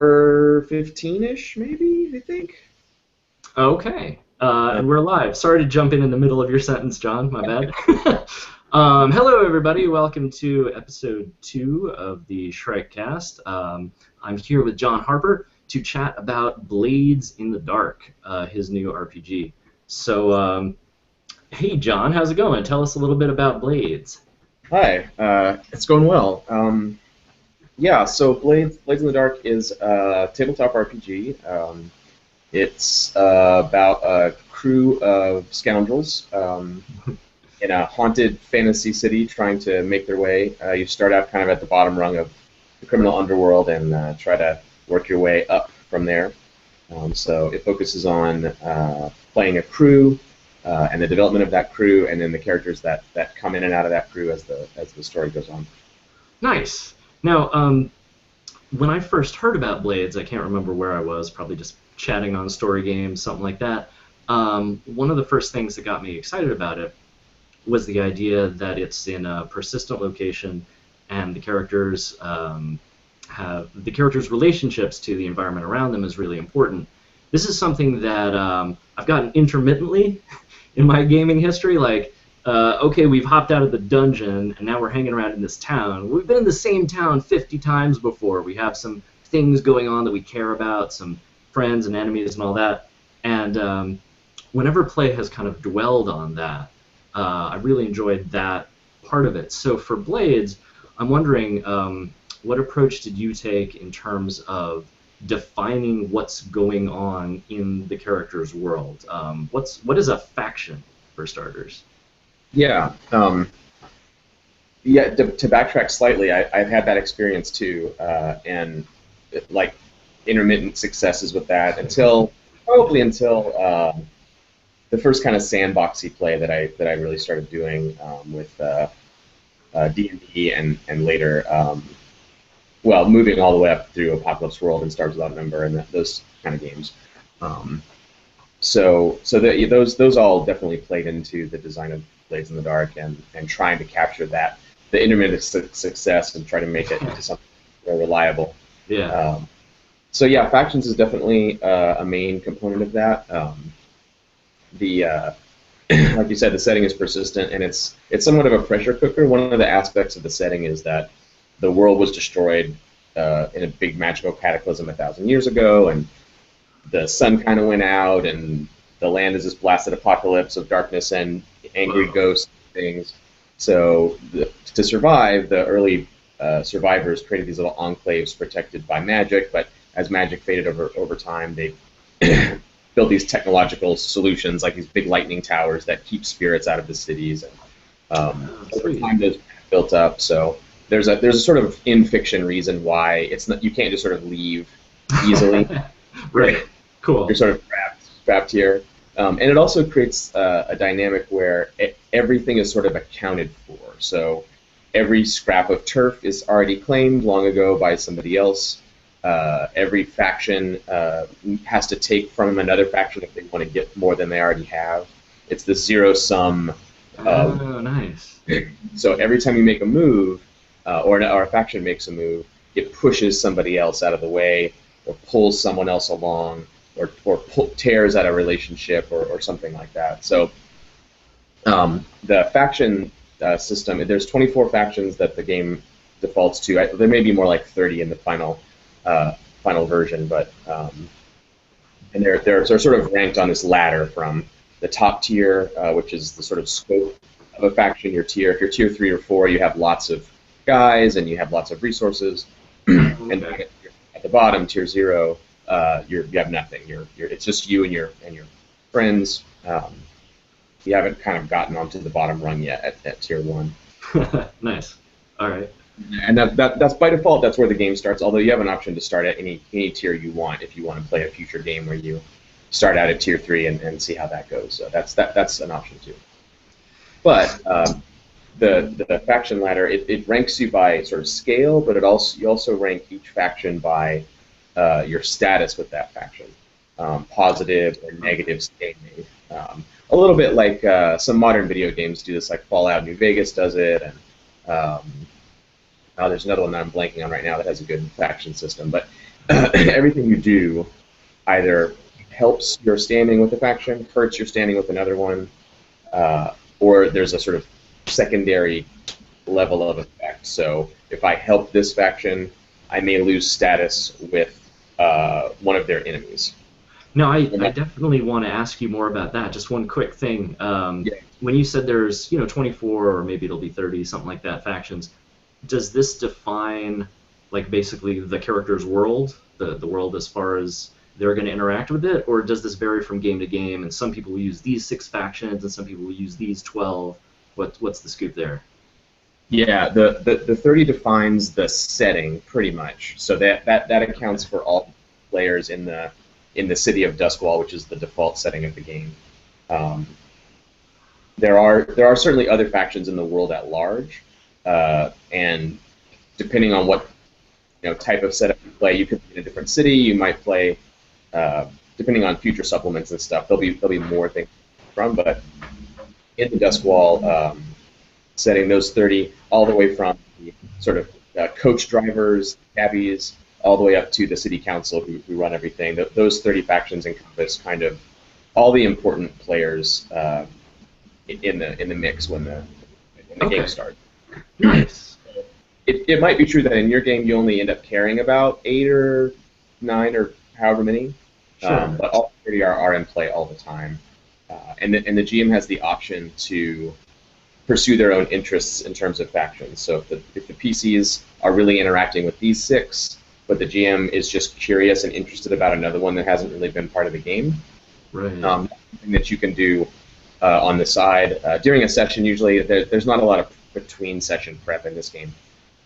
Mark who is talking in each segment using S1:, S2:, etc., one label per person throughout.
S1: Hour 15-ish, maybe, I think.
S2: Okay.
S1: Uh,
S2: And we're live. Sorry to jump in the middle of your sentence, John. My bad. Hello, everybody. Welcome to episode 2 of the ShrikeCast. I'm here with John Harper to chat about Blades in the Dark, his new RPG. So, hey, John, how's it going? Tell us a little bit about Blades.
S1: Hi, it's going well. Yeah, so Blades in the Dark is a tabletop RPG. It's about a crew of scoundrels in a haunted fantasy city trying to make their way. You start out kind of at the bottom rung of the criminal underworld and try to work your way up from there. So it focuses on playing a crew and the development of that crew, and then the characters that come in and out of that crew as the story goes on.
S2: Nice. Now, when I first heard about Blades, I can't remember where I was, probably just chatting on story games, something like that. One of the first things that got me excited about it was the idea that it's in a persistent location and the characters' relationships to the environment around them is really important. This is something that I've gotten intermittently in my gaming history. Like, okay, we've hopped out of the dungeon and now we're hanging around in this town. We've been in the same town 50 times before. We have some things going on that we care about, some friends and enemies and all that. And whenever play has kind of dwelled on that, I really enjoyed that part of it. So for Blades, I'm wondering, what approach did you take in terms of defining what's going on in the character's world? What is a faction, for starters?
S1: Yeah, yeah. To backtrack slightly, I've had that experience too, and like intermittent successes with that until the first kind of sandboxy play that I really started doing with D&D and later, well, moving all the way up through Apocalypse World and Stars Without Number and those kind of games. Um, those all definitely played into the design of Blades in the Dark and trying to capture that the intermittent success and try to make it into something more reliable.
S2: Yeah.
S1: So yeah, factions is definitely a main component of that. The Like you said, the setting is persistent and it's somewhat of a pressure cooker. One of the aspects of the setting is that the world was destroyed in a big magical cataclysm 1,000 years ago, and the sun kind of went out, and the land is this blasted apocalypse of darkness and angry
S2: Whoa.
S1: ghosts and things. So to survive, the early survivors created these little enclaves protected by magic, but as magic faded over time, they built these technological solutions like these big lightning towers that keep spirits out of the cities. And
S2: Oh,
S1: over
S2: sweet.
S1: time, those built up. So there's a sort of in fiction reason why it's not you can't just sort of leave easily. You're,
S2: Right. Cool.
S1: you're sort of trapped here. And it also creates a dynamic where everything is sort of accounted for. So every scrap of turf is already claimed long ago by somebody else. Every faction has to take from another faction if they want to get more than they already have. It's the zero sum. Uh,
S2: Oh, nice.
S1: so every time you make a move, or a faction makes a move, it pushes somebody else out of the way, or pulls someone else along, or tears at a relationship, or something like that. So the faction system, there's 24 factions that the game defaults to. There may be more like 30 in the final version, but and they're sort of ranked on this ladder from the top tier, which is the sort of scope of a faction. Your tier, if you're tier 3 or 4, you have lots of guys and you have lots of resources, and
S2: Okay.
S1: at the bottom, tier 0, you have nothing. It's just you and your friends. You haven't kind of gotten onto the bottom rung yet at tier 1.
S2: Nice. All right.
S1: And that's by default. That's where the game starts. Although you have an option to start at any tier you want if you want to play a future game where you start out at tier 3 and see how that goes. So that's an option too. But the faction ladder, it ranks you by sort of scale, but you also rank each faction by your status with that faction, positive or negative standing. A little bit like some modern video games do this, like Fallout New Vegas does it, and there's another one that I'm blanking on right now that has a good faction system. But everything you do either helps your standing with a faction, hurts your standing with another one, or there's a sort of secondary level of effect. So if I help this faction, I may lose status with one of their enemies.
S2: No, I definitely want to ask you more about that. Just one quick thing.
S1: Yeah.
S2: When you said there's 24 or maybe it'll be 30, something like that, factions, does this define like basically the character's world, the world as far as they're going to interact with it, or does this vary from game to game? And some people will use these 6 factions, and some people will use these 12. What's the scoop there?
S1: Yeah, the 30 defines the setting pretty much. So that accounts for all players in the city of Duskwall, which is the default setting of the game. There are certainly other factions in the world at large, and depending on what type of setup you play, you could be in a different city. You might play, depending on future supplements and stuff. There'll be more things from, but in the Duskwall setting, those 30 all the way from the sort of coach drivers, cabbies, all the way up to the city council who run everything. Those 30 factions encompass kind of all the important players in the mix when the game starts.
S2: Nice.
S1: It might be true that in your game you only end up caring about 8 or 9 or however many,
S2: Sure.
S1: but all 30 are in play all the time, and the GM has the option to pursue their own interests in terms of factions. So if the PCs are really interacting with these 6, but the GM is just curious and interested about another one that hasn't really been part of the game,
S2: right.
S1: Something that you can do on the side during a session. Usually there's not a lot of between session prep in this game,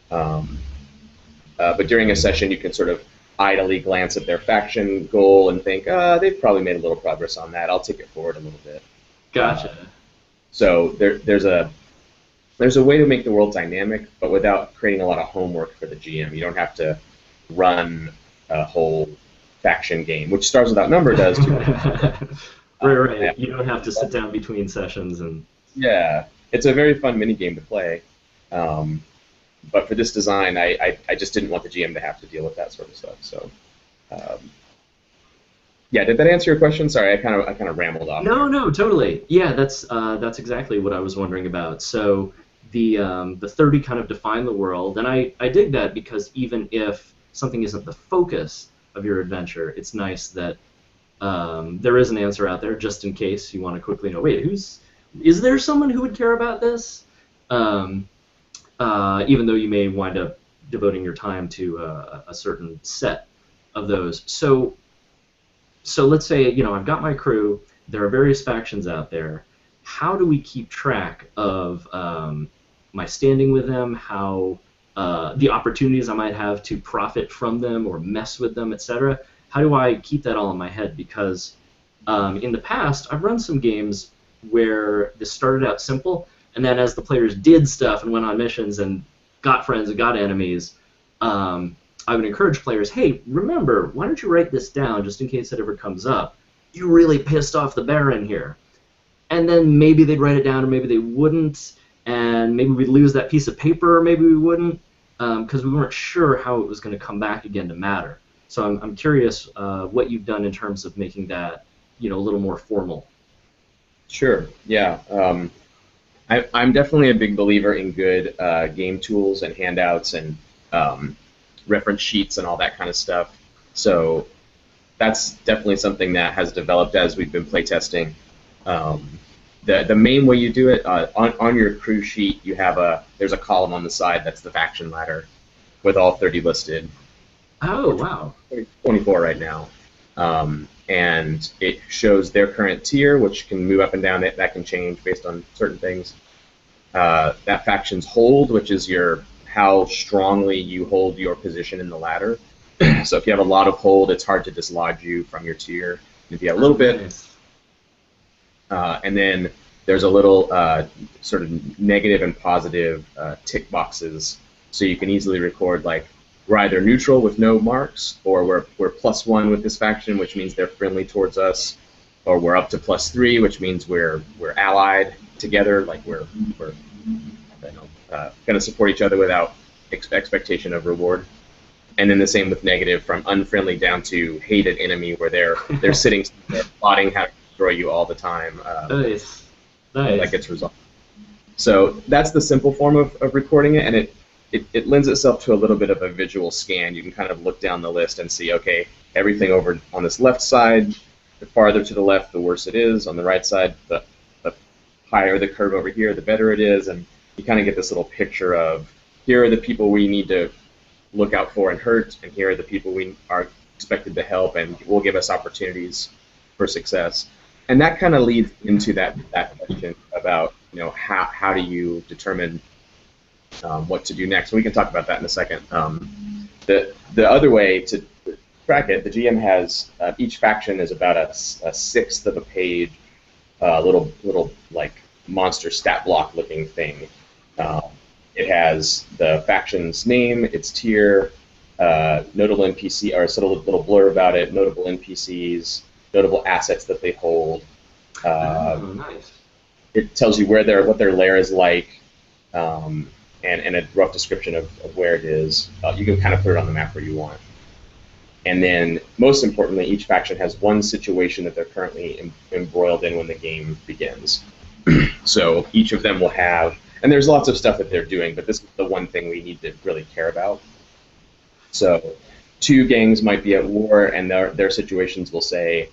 S1: but during a session you can sort of idly glance at their faction goal and think, they've probably made a little progress on that. I'll take it forward a little bit.
S2: Gotcha.
S1: So there's a way to make the world dynamic, but without creating a lot of homework for the GM. You don't have to run a whole faction game, which Stars Without Number does too.
S2: Right. Yeah. You don't have to sit down between sessions and.
S1: Yeah, it's a very fun mini game to play, but for this design, I just didn't want the GM to have to deal with that sort of stuff. So. Yeah, did that answer your question? Sorry, I kind of rambled off.
S2: No, totally. Yeah, that's exactly what I was wondering about. So the 30 kind of define the world, and I dig that because even if something isn't the focus of your adventure, it's nice that there is an answer out there just in case you want to quickly know. Wait, is there someone who would care about this? Even though you may wind up devoting your time to a certain set of those. So let's say, I've got my crew, there are various factions out there. How do we keep track of my standing with them, how the opportunities I might have to profit from them or mess with them, etc.? How do I keep that all in my head? Because in the past, I've run some games where this started out simple, and then as the players did stuff and went on missions and got friends and got enemies, I would encourage players, hey, remember, why don't you write this down just in case it ever comes up? You really pissed off the Baron here. And then maybe they'd write it down or maybe they wouldn't, and maybe we'd lose that piece of paper or maybe we wouldn't, because we weren't sure how it was going to come back again to matter. So I'm curious what you've done in terms of making that a little more formal.
S1: Sure, yeah. I'm definitely a big believer in good game tools and handouts and reference sheets and all that kind of stuff. So that's definitely something that has developed as we've been playtesting. The main way you do it on your crew sheet, there's a column on the side that's the faction ladder with all 30 listed.
S2: Oh wow!
S1: 24 right now, and it shows their current tier, which can move up and down. That can change based on certain things. That faction's hold, which is how strongly you hold your position in the ladder. So if you have a lot of hold, it's hard to dislodge you from your tier. If you have a little bit, and then there's a little sort of negative and positive tick boxes, so you can easily record like we're either neutral with no marks, or we're +1 with this faction, which means they're friendly towards us, or we're up to +3, which means we're allied together, like we're going to support each other without expectation of reward. And then the same with negative, from unfriendly down to hated enemy, where they're sitting there plotting how to destroy you all the time.
S2: Nice.
S1: That gets resolved. So that's the simple form of recording it, and it lends itself to a little bit of a visual scan. You can kind of look down the list and see, okay, everything over on this left side, the farther to the left, the worse it is. On the right side, the higher the curve over here, the better it is. And you kind of get this little picture of, here are the people we need to look out for and hurt, and here are the people we are expected to help and will give us opportunities for success. And that kind of leads into that question about, how do you determine what to do next. And we can talk about that in a second. The other way to track it, the GM has each faction is about a sixth of a page, little like monster stat block looking thing. It has the faction's name, its tier, notable NPC, or sort of a little blurb about it, notable NPCs, notable assets that they hold.
S2: Nice.
S1: It tells you what their lair is like, and a rough description of where it is. You can kind of put it on the map where you want. And then, most importantly, each faction has one situation that they're currently embroiled in when the game begins. So each of them will have, and there's lots of stuff that they're doing, but this is the one thing we need to really care about. So 2 gangs might be at war, and their situations will say,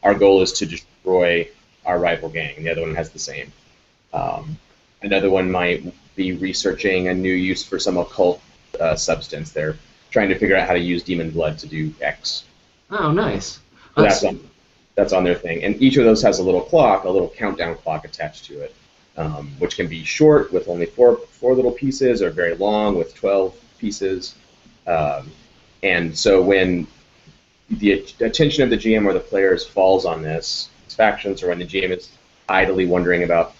S1: our goal is to destroy our rival gang. The other one has the same. Another one might be researching a new use for some occult substance. They're trying to figure out how to use demon blood to do X.
S2: Oh, nice.
S1: So that's on their thing. And each of those has a little clock, a little countdown clock attached to it, which can be short with only four little pieces, or very long with 12 pieces. And so when the attention of the GM or the players falls on this, its factions, or when the GM is idly wondering about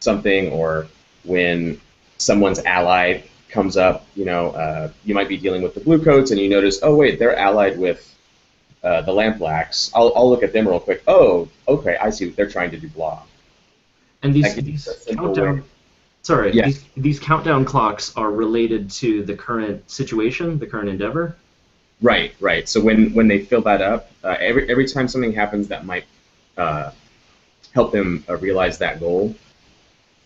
S1: something, or when someone's ally comes up, you might be dealing with the blue coats, and you notice, oh wait, they're allied with the Lamplacks. I'll look at them real quick. Oh, okay, I see. They're trying to do blah.
S2: And these countdown, these countdown clocks are related to the current situation, the current endeavor.
S1: Right. So when they fill that up, every time something happens that might help them realize that goal,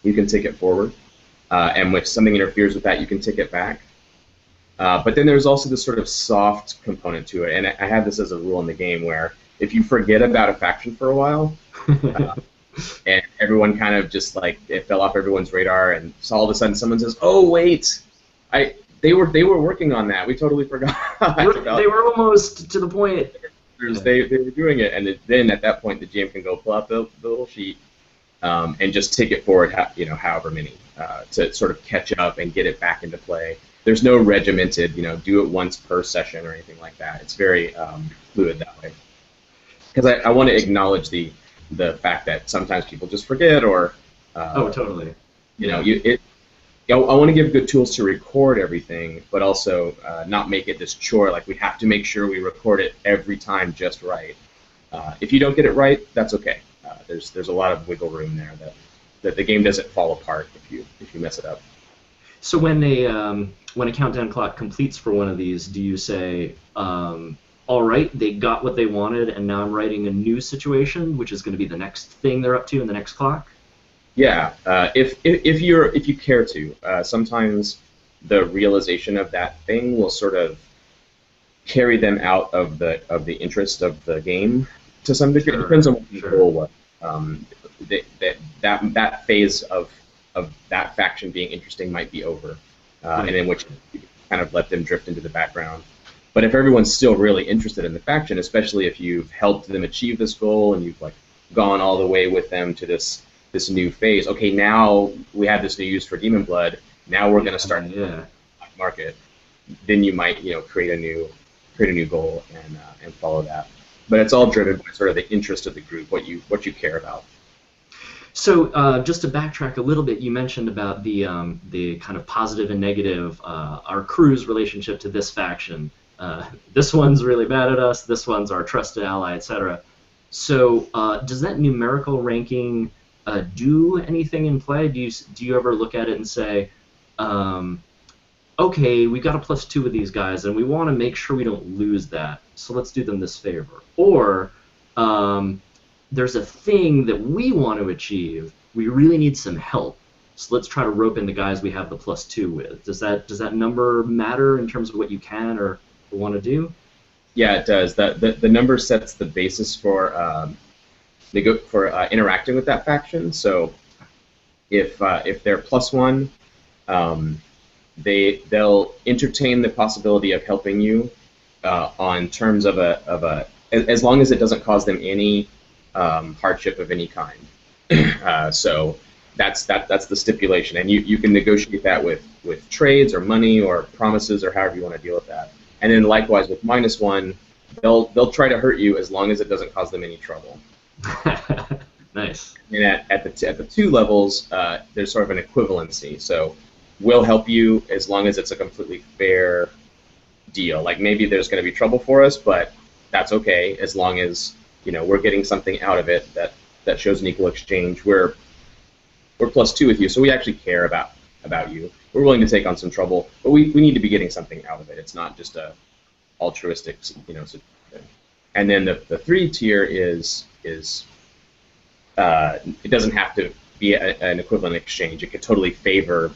S1: you can take it forward. And if something interferes with that, you can take it back. But then there's also this sort of soft component to it, and I have this as a rule in the game where if you forget about a faction for a while, and everyone kind of just like it fell off everyone's radar, and so all of a sudden someone says, "Oh wait, they were working on that. We totally forgot."
S2: They were almost to the point.
S1: They were doing it, and then at that point the GM can go pull out the little sheet and just take it forward, however many, to sort of catch up and get it back into play. There's no regimented, do it once per session or anything like that. It's very fluid that way. Because I want to acknowledge the fact that sometimes people just forget, or
S2: oh, totally.
S1: I want to give good tools to record everything, but also not make it this chore. Like we have to make sure we record it every time just right. If you don't get it right, that's okay. There's a lot of wiggle room there that the game doesn't fall apart if you mess it up.
S2: So when a countdown clock completes for one of these, do you say, all right, they got what they wanted, and now I'm writing a new situation, which is going to be the next thing they're up to in the next clock?
S1: Yeah, if you care to, sometimes the realization of that thing will sort of carry them out of the interest of the game to some degree. It depends on what the goal was. That phase of that faction being interesting might be over, and in which you kind of let them drift into the background. But if everyone's still really interested in the faction, especially if you've helped them achieve this goal and you've gone all the way with them to this new phase, okay, now we have this new use for demon blood. Now we're going to start the market. Then you might create a new goal and follow that. But it's all driven by sort of the interest of the group, what you care about.
S2: So just to backtrack a little bit, you mentioned about the kind of positive and negative, our crew's relationship to this faction. This one's really bad at us. This one's our trusted ally, etc. So does that numerical ranking do anything in play? Do you ever look at it and say, okay, we got a +2 with these guys, and we want to make sure we don't lose that, so let's do them this favor. Or um, there's a thing that we want to achieve. We really need some help, so let's try to rope in the guys we have the +2 with. Does that number matter in terms of what you can or want to do?
S1: Yeah, it does. The number sets the basis for interacting with that faction. So if they're +1, um, they'll entertain the possibility of helping you on terms of as long as it doesn't cause them any hardship of any kind. So that's the stipulation, and you can negotiate that with trades or money or promises or however you want to deal with that. And then likewise with -1, they'll try to hurt you as long as it doesn't cause them any trouble.
S2: Nice.
S1: And at the 2 levels, there's sort of an equivalency. So we'll help you as long as it's a completely fair deal. Like maybe there's going to be trouble for us, but that's okay as long as we're getting something out of it that shows an equal exchange. We're +2 with you, so we actually care about you. We're willing to take on some trouble, but we need to be getting something out of it. It's not just a altruistic, situation. And then the 3 tier is it doesn't have to be an equivalent exchange. It could totally favor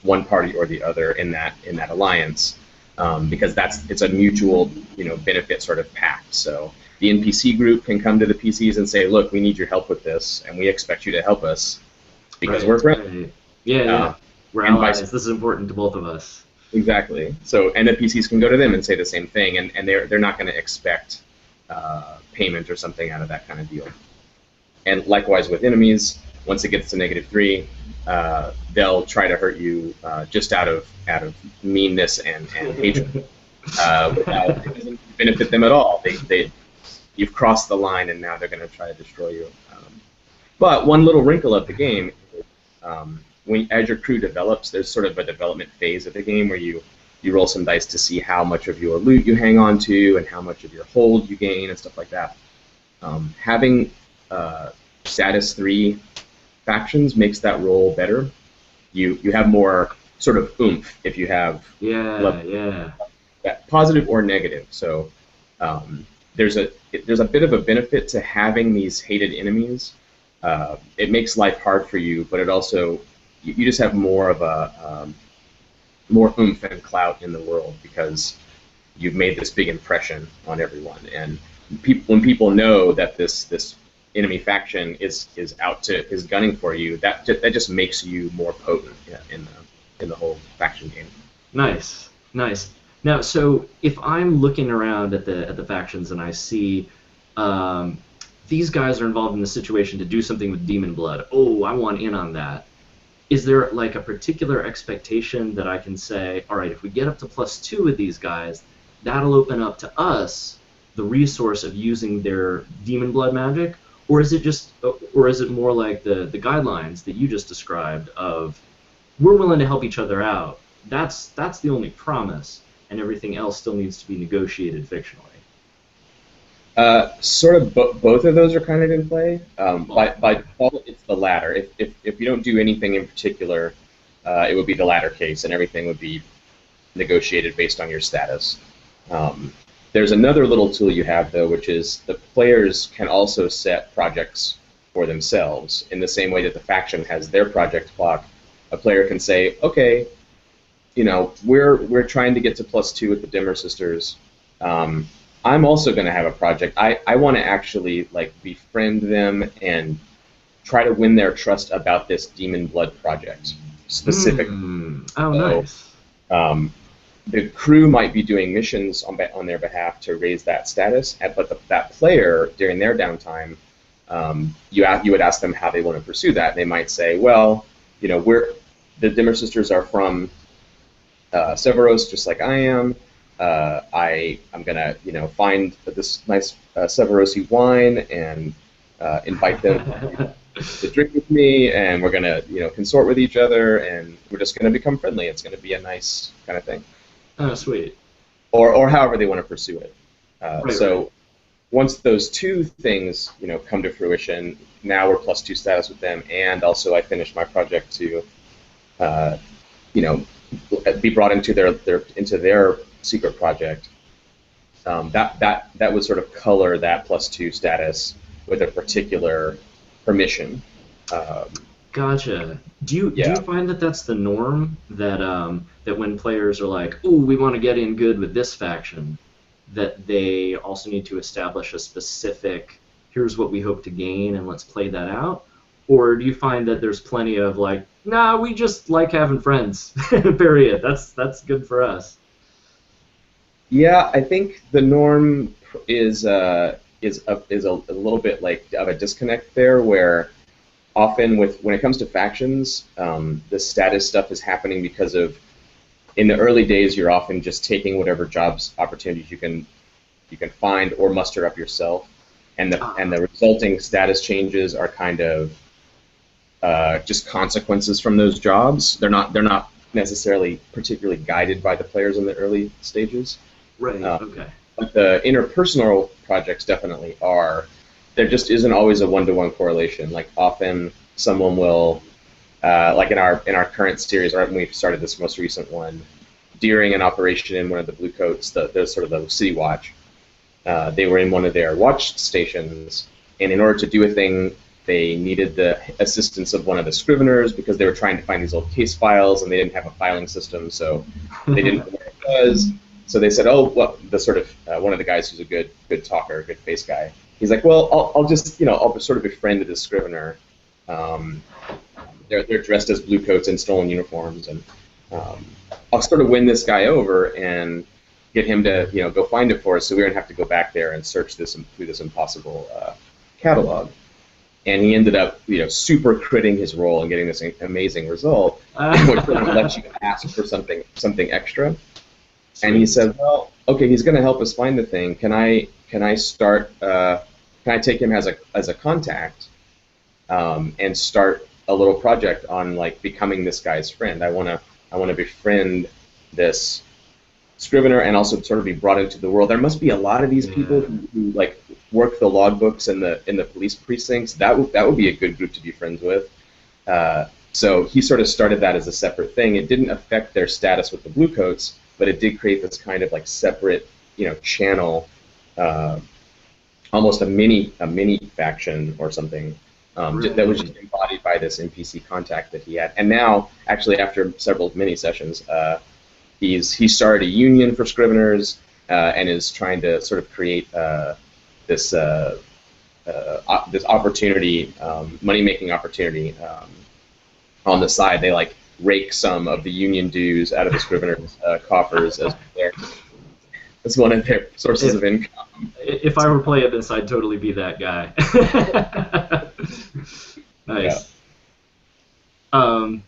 S1: one party or the other in that alliance, because it's a mutual benefit sort of pact. So the NPC group can come to the PCs and say, look, we need your help with this, and we expect you to help us because we're friends.
S2: Right. Yeah. We're allies. This is important to both of us.
S1: Exactly. So, and the PCs can go to them and say the same thing, and they're not going to expect payment or something out of that kind of deal. And likewise with enemies, once it gets to -3, they'll try to hurt you just out of meanness and hatred. Without it doesn't benefit them at all. You've crossed the line, and now they're going to try to destroy you. But one little wrinkle of the game is, as your crew develops, there's sort of a development phase of the game where you roll some dice to see how much of your loot you hang on to and how much of your hold you gain and stuff like that. Having status 3 factions makes that roll better. You have more sort of oomph if you have positive or negative. So there's a bit of a benefit to having these hated enemies. It makes life hard for you, but it also you just have more of a more oomph and clout in the world because you've made this big impression on everyone. And when people know that this enemy faction is gunning for you, that just makes you more potent in the whole faction game.
S2: Nice. Now, so if I'm looking around at the factions and I see these guys are involved in the situation to do something with demon blood, oh, I want in on that. Is there like a particular expectation that I can say, all right, if we get up to +2 with these guys, that'll open up to us the resource of using their demon blood magic? Or is it more like the guidelines that you just described of we're willing to help each other out? That's the only promise, and everything else still needs to be negotiated fictionally.
S1: Sort of both of those are kind of in play. By default, it's the latter. If you don't do anything in particular, it would be the latter case, and everything would be negotiated based on your status. There's another little tool you have, though, which is the players can also set projects for themselves. In the same way that the faction has their project clock, a player can say, okay, we're trying to get to +2 with the Dimmer Sisters. I'm also going to have a project. I want to actually befriend them and try to win their trust about this Demon Blood project specifically.
S2: Oh, nice.
S1: The crew might be doing missions on their behalf to raise that status, but that player during their downtime, you would ask them how they want to pursue that. They might say, well, the Dimmer Sisters are from Severos, just like I am. I'm gonna, find this nice Severosi wine and invite them to drink with me, and we're gonna, consort with each other, and we're just gonna become friendly. It's gonna be a nice kind of thing.
S2: Oh, sweet.
S1: Or however they want to pursue it.
S2: Right.
S1: Once those two things, come to fruition, now we're +2 status with them, and also I finished my project to, be brought into their secret project. That would sort of color that +2 status with a particular permission. Um,
S2: Gotcha. Do you
S1: yeah.
S2: find that that's the norm that when players are like, "Ooh, we want to get in good with this faction," that they also need to establish a specific, "Here's what we hope to gain, and let's play that out," or do you find that there's plenty of like, "Nah, we just like having friends." Period. That's good for us.
S1: Yeah, I think the norm is a little bit like of a disconnect there, where often when it comes to factions, the status stuff is happening because of in the early days you're often just taking whatever jobs opportunities you can find or muster up yourself, and
S2: Ah,
S1: the resulting status changes are kind of just consequences from those jobs. They're not necessarily particularly guided by the players in the early stages.
S2: right.
S1: Uh,
S2: Okay.
S1: but the interpersonal projects definitely are. There just isn't always a one-to-one correlation. Like often someone will, like in our current series, right when we started this most recent one, during an operation in one of the Blue Coats, the sort of the City Watch, they were in one of their watch stations, and in order to do a thing, they needed the assistance of one of the scriveners because they were trying to find these old case files and they didn't have a filing system, so they didn't know where it was. So they said, "Oh, well," the sort of one of the guys who's a good talker, good face guy. He's like, "Well, I'll just I'll sort of befriend this scrivener. Um, they're dressed as blue coats in stolen uniforms, and um, I'll sort of win this guy over and get him to go find it for us, so we don't have to go back there and search this through this impossible catalog." And he ended up super critting his role and getting this amazing result, which then lets you ask for something extra. And he
S2: Sweet.
S1: said, "Well, okay, he's going to help us find the thing. Can I start? Can I take him as a contact and start a little project on like becoming this guy's friend? I want to befriend this scrivener and also sort of be brought into the world. There must be a lot of these people
S2: Yeah.
S1: who like work the logbooks in the police precincts. That would be a good group to be friends with." So he sort of started that as a separate thing. It didn't affect their status with the Bluecoats, but it did create this kind of like separate, channel, uh, almost a mini faction or something, that was
S2: Right.
S1: just embodied by this NPC contact that he had. And now, actually, after several mini sessions, he started a union for scriveners and is trying to sort of create this this opportunity, money-making opportunity on the side. They like rake some of the union dues out of the scriveners' coffers as one of their sources
S2: if
S1: of income.
S2: if I were playing this, I'd totally be that guy.
S1: Yeah.
S2: Nice. Um,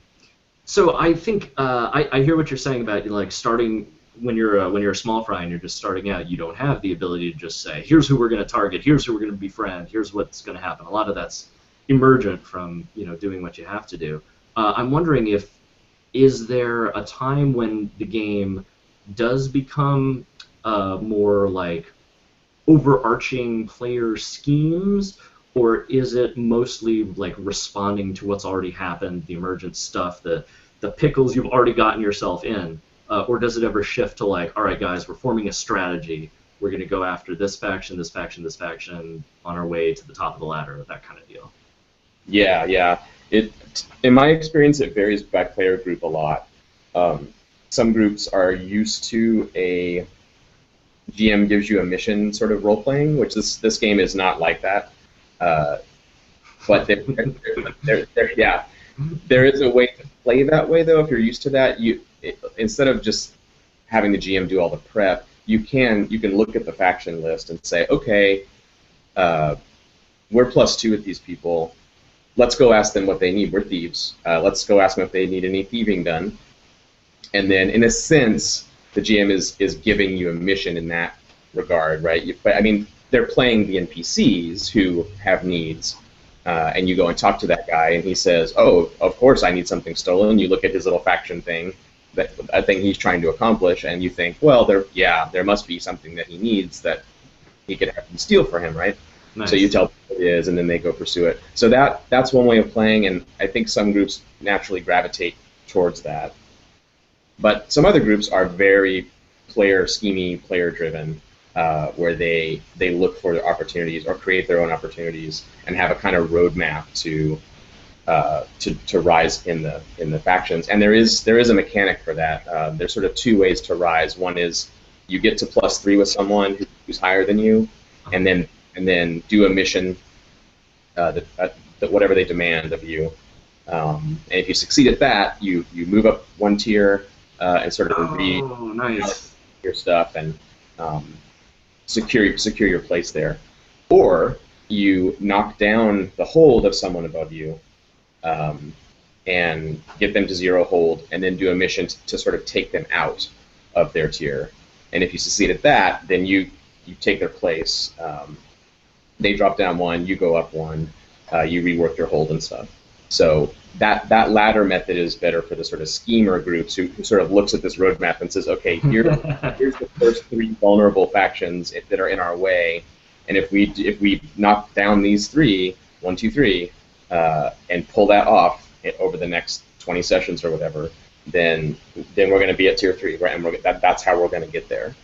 S2: so I think I hear what you're saying about like starting when you're a small fry and you're just starting out. You don't have the ability to just say, "Here's who we're going to target. Here's who we're going to befriend. Here's what's going to happen." A lot of that's emergent from doing what you have to do. I'm wondering if is there a time when the game does become more like overarching player schemes, or is it mostly like responding to what's already happened, the emergent stuff, the pickles you've already gotten yourself in, or does it ever shift to like, all right, guys, we're forming a strategy. We're going to go after this faction, this faction, this faction on our way to the top of the ladder, that kind of deal.
S1: Yeah, yeah. It, in my experience, it varies by player group a lot. Um, some groups are used to a GM gives you a mission sort of role playing, which this game is not like that. Uh, but yeah, there is a way to play that way though. If you're used to that, instead of just having the GM do all the prep, you can look at the faction list and say, okay, uh, we're +2 with these people. Let's go ask them what they need. We're thieves. Let's go ask them if they need any thieving done. And then, in a sense, the GM is giving you a mission in that regard, right? But I mean, they're playing the NPCs who have needs, and you go and talk to that guy, and he says, "Oh, of course, I need something stolen." You look at his little faction thing, that a thing he's trying to accomplish, and you think, "Well, there must be something that he needs that he could have them steal for him, right?" So you
S2: Nice.
S1: tell them what it is, and then they go pursue it. So that's one way of playing, and I think some groups naturally gravitate towards that. But some other groups are very player schemey, player driven, where they look for their opportunities or create their own opportunities and have a kind of roadmap to rise in the factions. And there is a mechanic for that. There's sort of two ways to rise. One is you get to +3 with someone who's higher than you, and then do a mission that whatever they demand of you. And if you succeed at that, you move up one tier and sort of read
S2: nice.
S1: your stuff and secure your place there. Or you knock down the hold of someone above you and get them to 0 hold, and then do a mission to sort of take them out of their tier. And if you succeed at that, then you take their place. They drop down 1, you go up 1, you rework your hold and stuff. So that latter method is better for the sort of schemer groups who sort of looks at this roadmap and says, okay, here's the first 3 vulnerable factions that are in our way, and if we knock down these 3, 1, 2, 3, and pull that off over the next 20 sessions or whatever, then we're going to be at tier 3, right? And that's how we're going to get there.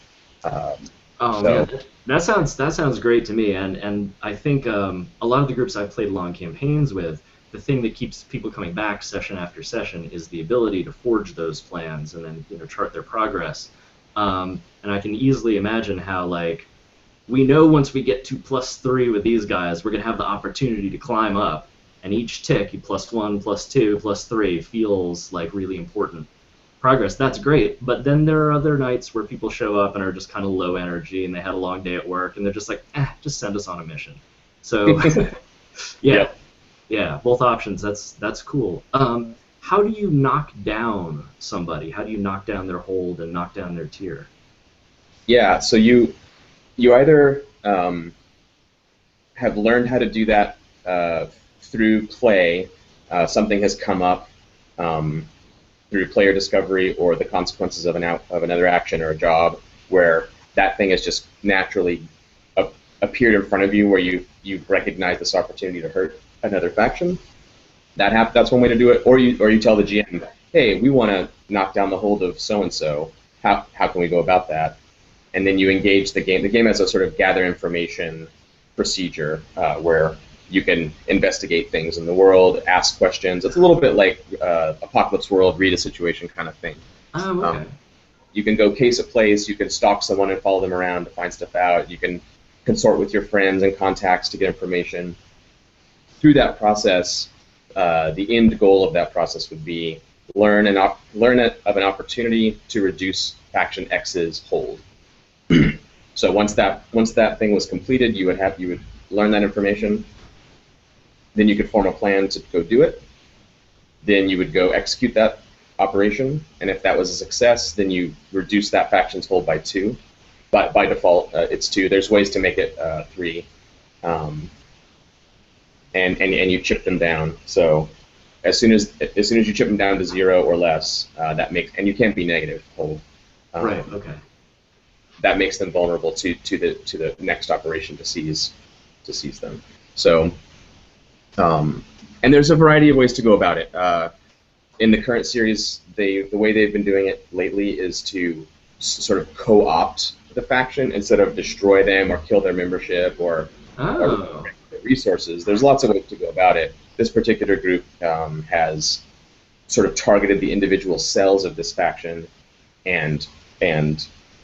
S2: Man, that sounds great to me, and I think a lot of the groups I've played long campaigns with, the thing that keeps people coming back session after session is the ability to forge those plans and then chart their progress. And I can easily imagine how, like, we know once we get to +3 with these guys, we're gonna have the opportunity to climb up, and each tick, you +1, +2, +3, feels like really important progress. That's great, but then there are other nights where people show up and are just kind of low energy, and they had a long day at work, and they're just like, just send us on a mission. So, yeah. Yeah, both options. That's cool. How do you knock down somebody? How do you knock down their hold and knock down their tier?
S1: Yeah, so you either have learned how to do that through play. Something has come up through player discovery or the consequences of another action or a job where that thing has just naturally appeared in front of you, where you recognize this opportunity to hurt another faction. That's one way to do it. Or you tell the GM, hey, we want to knock down the hold of so and so. How can we go about that? And then you engage the game. The game has a sort of gather information procedure where you can investigate things in the world, ask questions. It's a little bit like Apocalypse World, read a situation kind of thing.
S2: Oh, okay.
S1: You can go case a place. You can stalk someone and follow them around to find stuff out. You can consort with your friends and contacts to get information. Through that process, the end goal of that process would be learn of an opportunity to reduce faction X's hold. So once that thing was completed, you would learn that information. Then you could form a plan to go do it. Then you would go execute that operation, and if that was a success, then you reduce that faction's hold by 2. But by default, it's 2. There's ways to make it 3. And you chip them down. So as soon as you chip them down to 0 or less, and you can't be negative hold.
S2: Right. Okay.
S1: That makes them vulnerable to the next operation to seize them. So, and there's a variety of ways to go about it. In the current series, the way they've been doing it lately is to sort of co-opt the faction instead of destroy them or kill their membership or resources. There's lots of ways to go about it. This particular group has sort of targeted the individual cells of this faction and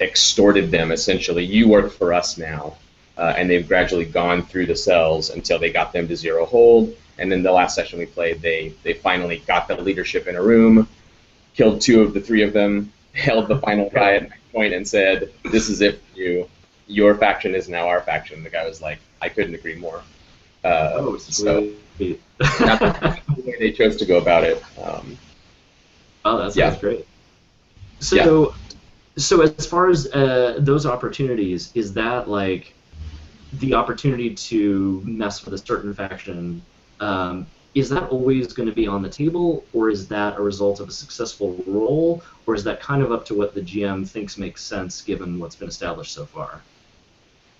S1: extorted them, essentially. You work for us now. And they've gradually gone through the cells until they got them to 0 hold. And then the last session we played, they finally got the leadership in a room, killed 2 of the 3 of them, held the final guy at point and said, this is it for you. Your faction is now our faction. The guy was like, I couldn't agree more. So that's the way they chose to go about it.
S2: That sounds great. So, so as far as those opportunities, is that like the opportunity to mess with a certain faction? Is that always going to be on the table, or is that a result of a successful roll, or is that kind of up to what the GM thinks makes sense given what's been established so far?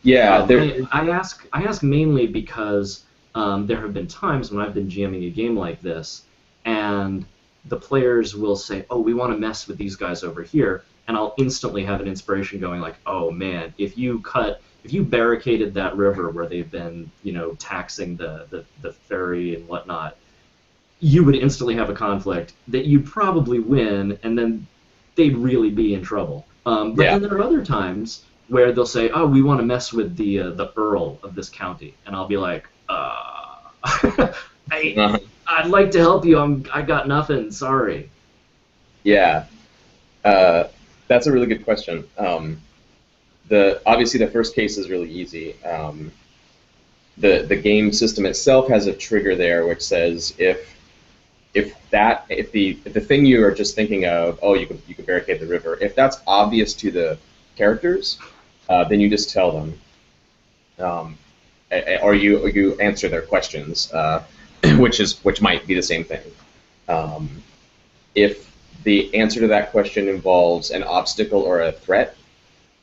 S1: Yeah,
S2: I ask mainly because there have been times when I've been GMing a game like this, and the players will say, oh, we want to mess with these guys over here, and I'll instantly have an inspiration going like, oh man, if you barricaded that river where they've been, taxing the ferry and whatnot, you would instantly have a conflict that you'd probably win, and then they'd really be in trouble. But then there are other times where they'll say, oh, we want to mess with the Earl of this county, and I'll be like, I'd like to help you. I got nothing. Sorry.
S1: Yeah, that's a really good question. Obviously the first case is really easy. The game system itself has a trigger there which says if the thing you are just thinking of, oh, you could barricade the river, if that's obvious to the characters, then you just tell them, or you answer their questions, which might be the same thing. If the answer to that question involves an obstacle or a threat,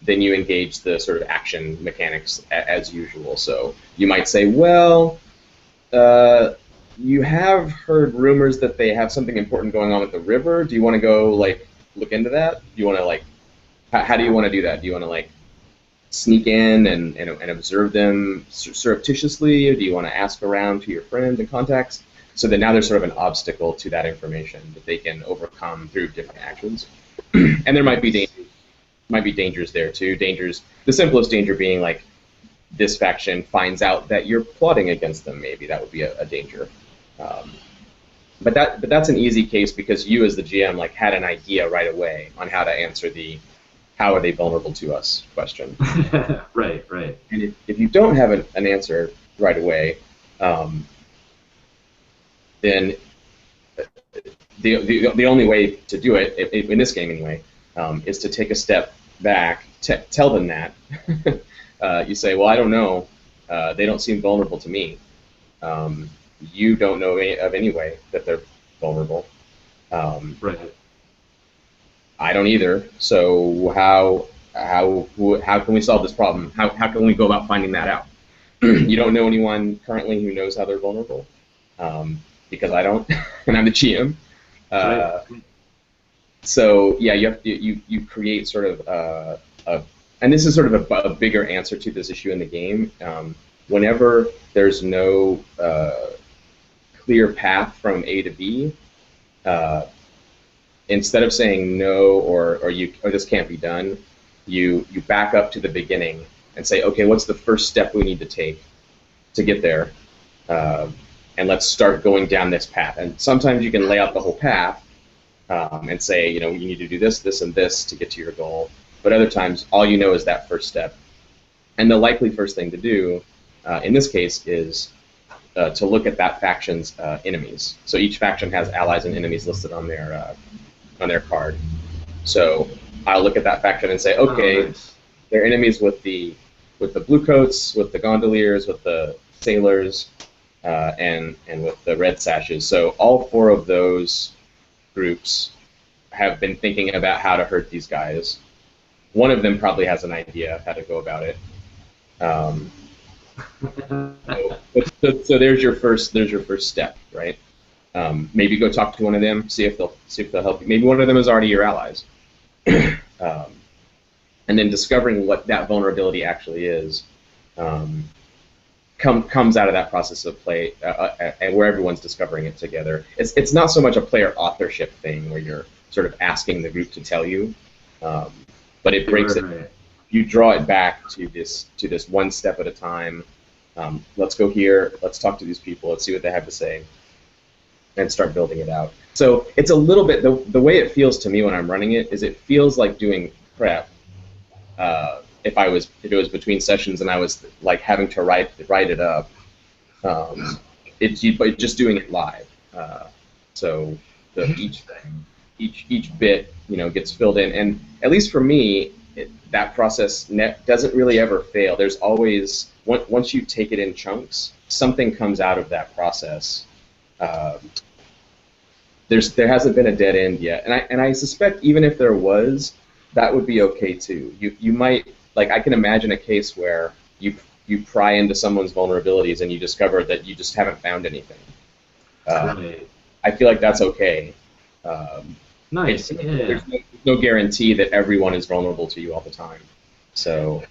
S1: then you engage the sort of action mechanics as usual. So you might say, well, you have heard rumors that they have something important going on with the river. Do you want to go look into that? Do you want to how do you want to do that? Do you want to sneak in and observe them surreptitiously, or do you want to ask around to your friends and contacts? So that now there's sort of an obstacle to that information that they can overcome through different actions. And there might be dangers there too. The simplest danger being this faction finds out that you're plotting against them. Maybe that would be a danger. But that's an easy case because you as the GM had an idea right away on how to answer the how are they vulnerable to us question.
S2: Right.
S1: And if you don't have an answer right away, then the only way to do it, in this game anyway, is to take a step back, tell them that. You say, well, I don't know. They don't seem vulnerable to me. You don't know of any way that they're vulnerable.
S2: Right.
S1: I don't either. So how can we solve this problem? How can we go about finding that out? You don't know anyone currently who knows how they're vulnerable, because I don't, and I'm the GM.
S2: Right.
S1: So yeah, you create sort of and this is sort of a bigger answer to this issue in the game. Whenever there's no clear path from A to B, instead of saying no or this can't be done, you back up to the beginning and say, okay, what's the first step we need to take to get there? And let's start going down this path. And sometimes you can lay out the whole path and say, you need to do this, this, and this to get to your goal. But other times, all you know is that first step. And the likely first thing to do, in this case, is to look at that faction's enemies. So each faction has allies and enemies listed on their card. So I'll look at that faction and say, okay,
S2: nice.
S1: They're enemies with the blue coats, with the gondoliers, with the sailors, and with the red sashes. So all four of those groups have been thinking about how to hurt these guys. One of them probably has an idea how to go about it. So there's your first step, right? Maybe go talk to one of them, see if they'll help you. Maybe one of them is already your allies. And then discovering what that vulnerability actually is comes out of that process of play, and where everyone's discovering it together. It's not so much a player authorship thing where you're sort of asking the group to tell you, but it breaks it. You draw it back to this one step at a time. Let's go here. Let's talk to these people. Let's see what they have to say, and start building it out. So it's a little bit the way it feels to me when I'm running it is it feels like doing prep. If it was between sessions and I was having to write it up, but just doing it live. So each bit gets filled in, and at least for me, that process doesn't really ever fail. There's always once you take it in chunks, something comes out of that process. There hasn't been a dead end yet, and I suspect even if there was, that would be okay too. You might I can imagine a case where you pry into someone's vulnerabilities and you discover that you just haven't found anything. I feel like that's okay.
S2: Nice. Yeah.
S1: There's no guarantee that everyone is vulnerable to you all the time. So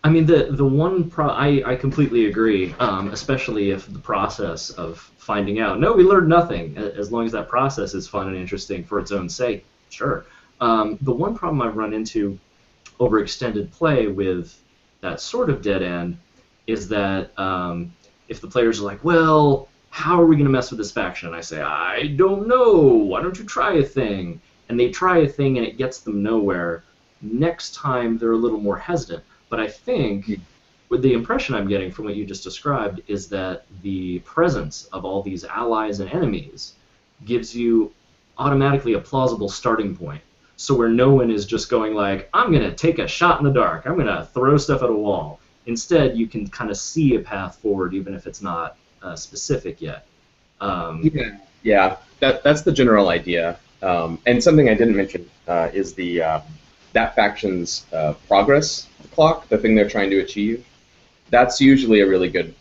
S2: I mean, the one I completely agree, especially if the process of finding out. No, we learned nothing. As long as that process is fun and interesting for its own sake, sure. The one problem I've run into over extended play with that sort of dead end is that if the players are like, well, how are we going to mess with this faction? And I say, I don't know. Why don't you try a thing? And they try a thing and it gets them nowhere. Next time they're a little more hesitant. But I think with the impression I'm getting from what you just described is that the presence of all these allies and enemies gives you automatically a plausible starting point. So where no one is just going like, I'm going to take a shot in the dark, I'm going to throw stuff at a wall. Instead, you can kind of see a path forward, even if it's not specific yet.
S1: Yeah, that's the general idea. And something I didn't mention is that faction's progress clock, the thing they're trying to achieve. That's usually a really good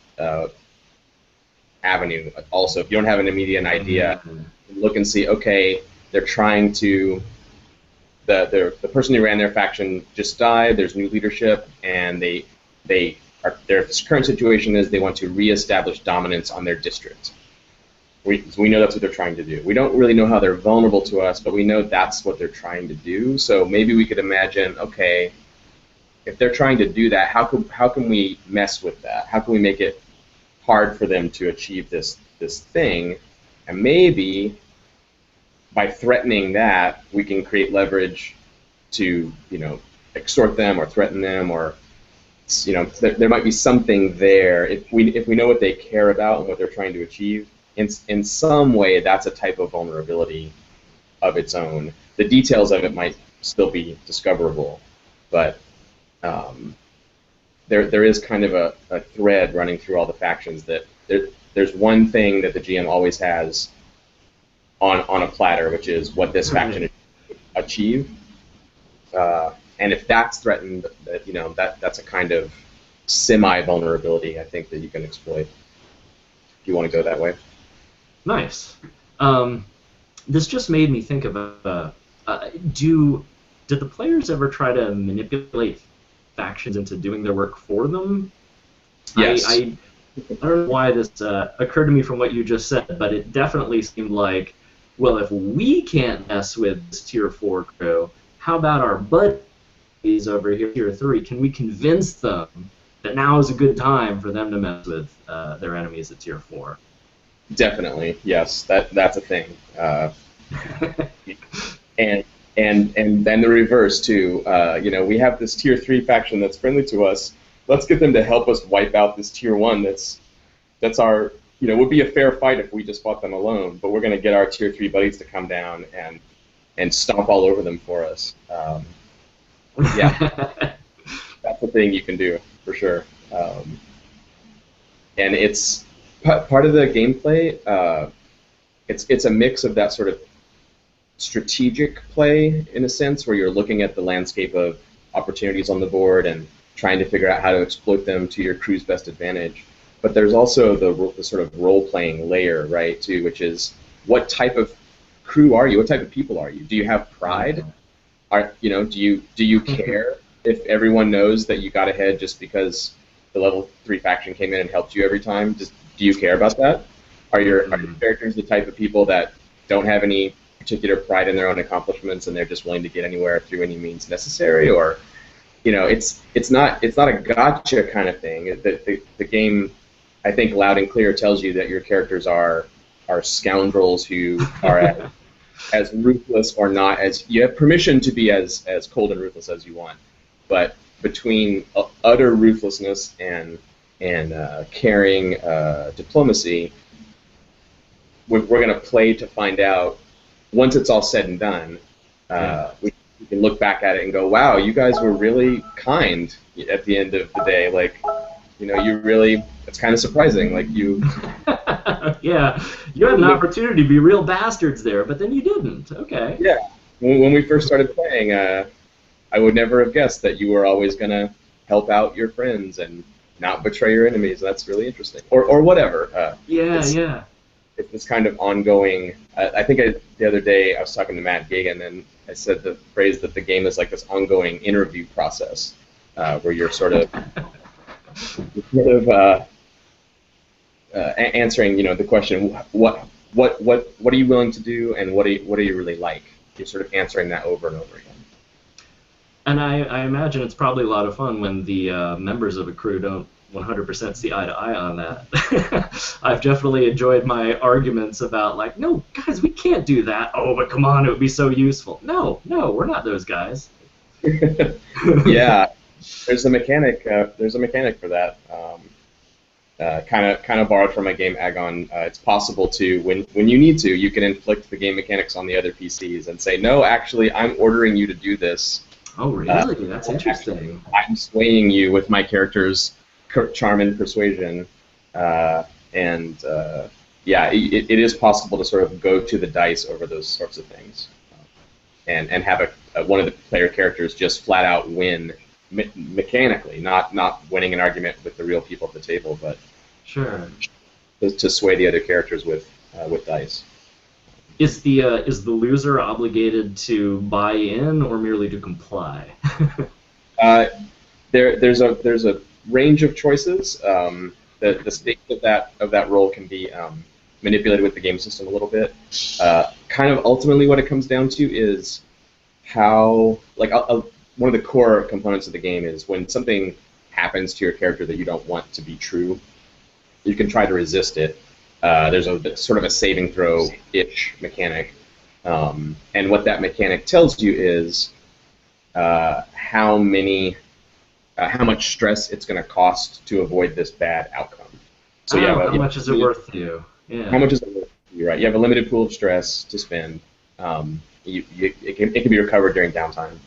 S1: avenue. Also, if you don't have an immediate idea, look and see. Okay, they're trying to. The person who ran their faction just died. There's new leadership, and their current situation is they want to reestablish dominance on their district. We know that's what they're trying to do. We don't really know how they're vulnerable to us, but we know that's what they're trying to do. So maybe we could imagine, okay, if they're trying to do that, how can we mess with that? How can we make it hard for them to achieve this thing? And maybe by threatening that, we can create leverage to extort them or threaten them, or there might be something there if we know what they care about and what they're trying to achieve. In some way, that's a type of vulnerability of its own. The details of it might still be discoverable, but there is kind of a thread running through all the factions that there's one thing that the GM always has on a platter, which is what this faction achieve. And if that's threatened, that's a kind of semi-vulnerability, I think, that you can exploit if you want to go that way.
S2: Nice. This just made me think of did the players ever try to manipulate factions into doing their work for them?
S1: Yes.
S2: I don't know why this occurred to me from what you just said, but it definitely seemed like, well, if we can't mess with this Tier 4 crew, how about our buddies over here, Tier 3? Can we convince them that now is a good time for them to mess with their enemies at Tier 4?
S1: Definitely, yes. That's a thing. And then the reverse too. We have this Tier 3 faction that's friendly to us. Let's get them to help us wipe out this Tier 1 that's our, would be a fair fight if we just fought them alone, but we're going to get our Tier 3 buddies to come down and stomp all over them for us. Yeah, that's a thing you can do, for sure. And it's part of the gameplay. It's a mix of that sort of strategic play, in a sense, where you're looking at the landscape of opportunities on the board and trying to figure out how to exploit them to your crew's best advantage. But there's also the sort of role-playing layer, right, too, which is what type of crew are you? What type of people are you? Do you have pride? Do you care if everyone knows that you got ahead just because the level 3 faction came in and helped you every time? Do you care about that? Are your characters the type of people that don't have any particular pride in their own accomplishments and they're just willing to get anywhere through any means necessary? Or it's not a gotcha kind of thing. The game, I think, loud and clear tells you that your characters are scoundrels who are as ruthless or not as you have permission to be as cold and ruthless as you want. But between utter ruthlessness and caring diplomacy, we're going to play to find out. Once it's all said and done, we can look back at it and go, wow, you guys were really kind at the end of the day. Like, you really, it's kind of surprising. Like, you...
S2: Yeah, you had an opportunity to be real bastards there, but then you didn't. Okay.
S1: Yeah. When we first started playing, I would never have guessed that you were always going to help out your friends and not betray your enemies. That's really interesting. Or whatever.
S2: Yeah.
S1: it's this kind of ongoing. I think the other day I was talking to Matt Gagan, and I said the phrase that the game is like this ongoing interview process, where you're sort of answering, the question, what are you willing to do, and what do you really like? You're sort of answering that over and over again.
S2: And I imagine it's probably a lot of fun when the members of a crew don't 100% see eye to eye on that. I've definitely enjoyed my arguments about, like, no, guys, we can't do that. Oh, but come on, it would be so useful. No, we're not those guys.
S1: Yeah, there's a mechanic. There's a mechanic for that. Kind of borrowed from my game Agon. It's possible to, when you need to, you can inflict the game mechanics on the other PCs and say, no, actually, I'm ordering you to do this.
S2: Oh, really? That's interesting.
S1: I'm swaying you with my character's charm and persuasion, yeah, it is possible to sort of go to the dice over those sorts of things, and have one of the player characters just flat out win mechanically, not winning an argument with the real people at the table, but
S2: sure,
S1: to sway the other characters with dice.
S2: Is the loser obligated to buy in or merely to comply?
S1: There's a range of choices. The stakes of that role can be manipulated with the game system a little bit. Kind of ultimately, what it comes down to is how, like, one of the core components of the game is when something happens to your character that you don't want to be true, you can try to resist it. There's a sort of a saving throw-ish mechanic, and what that mechanic tells you is how much stress it's going to cost to avoid this bad outcome. So
S2: how much is it worth to you? Yeah.
S1: How much is it worth to you? Right. You have a limited pool of stress to spend. It can be recovered during downtime.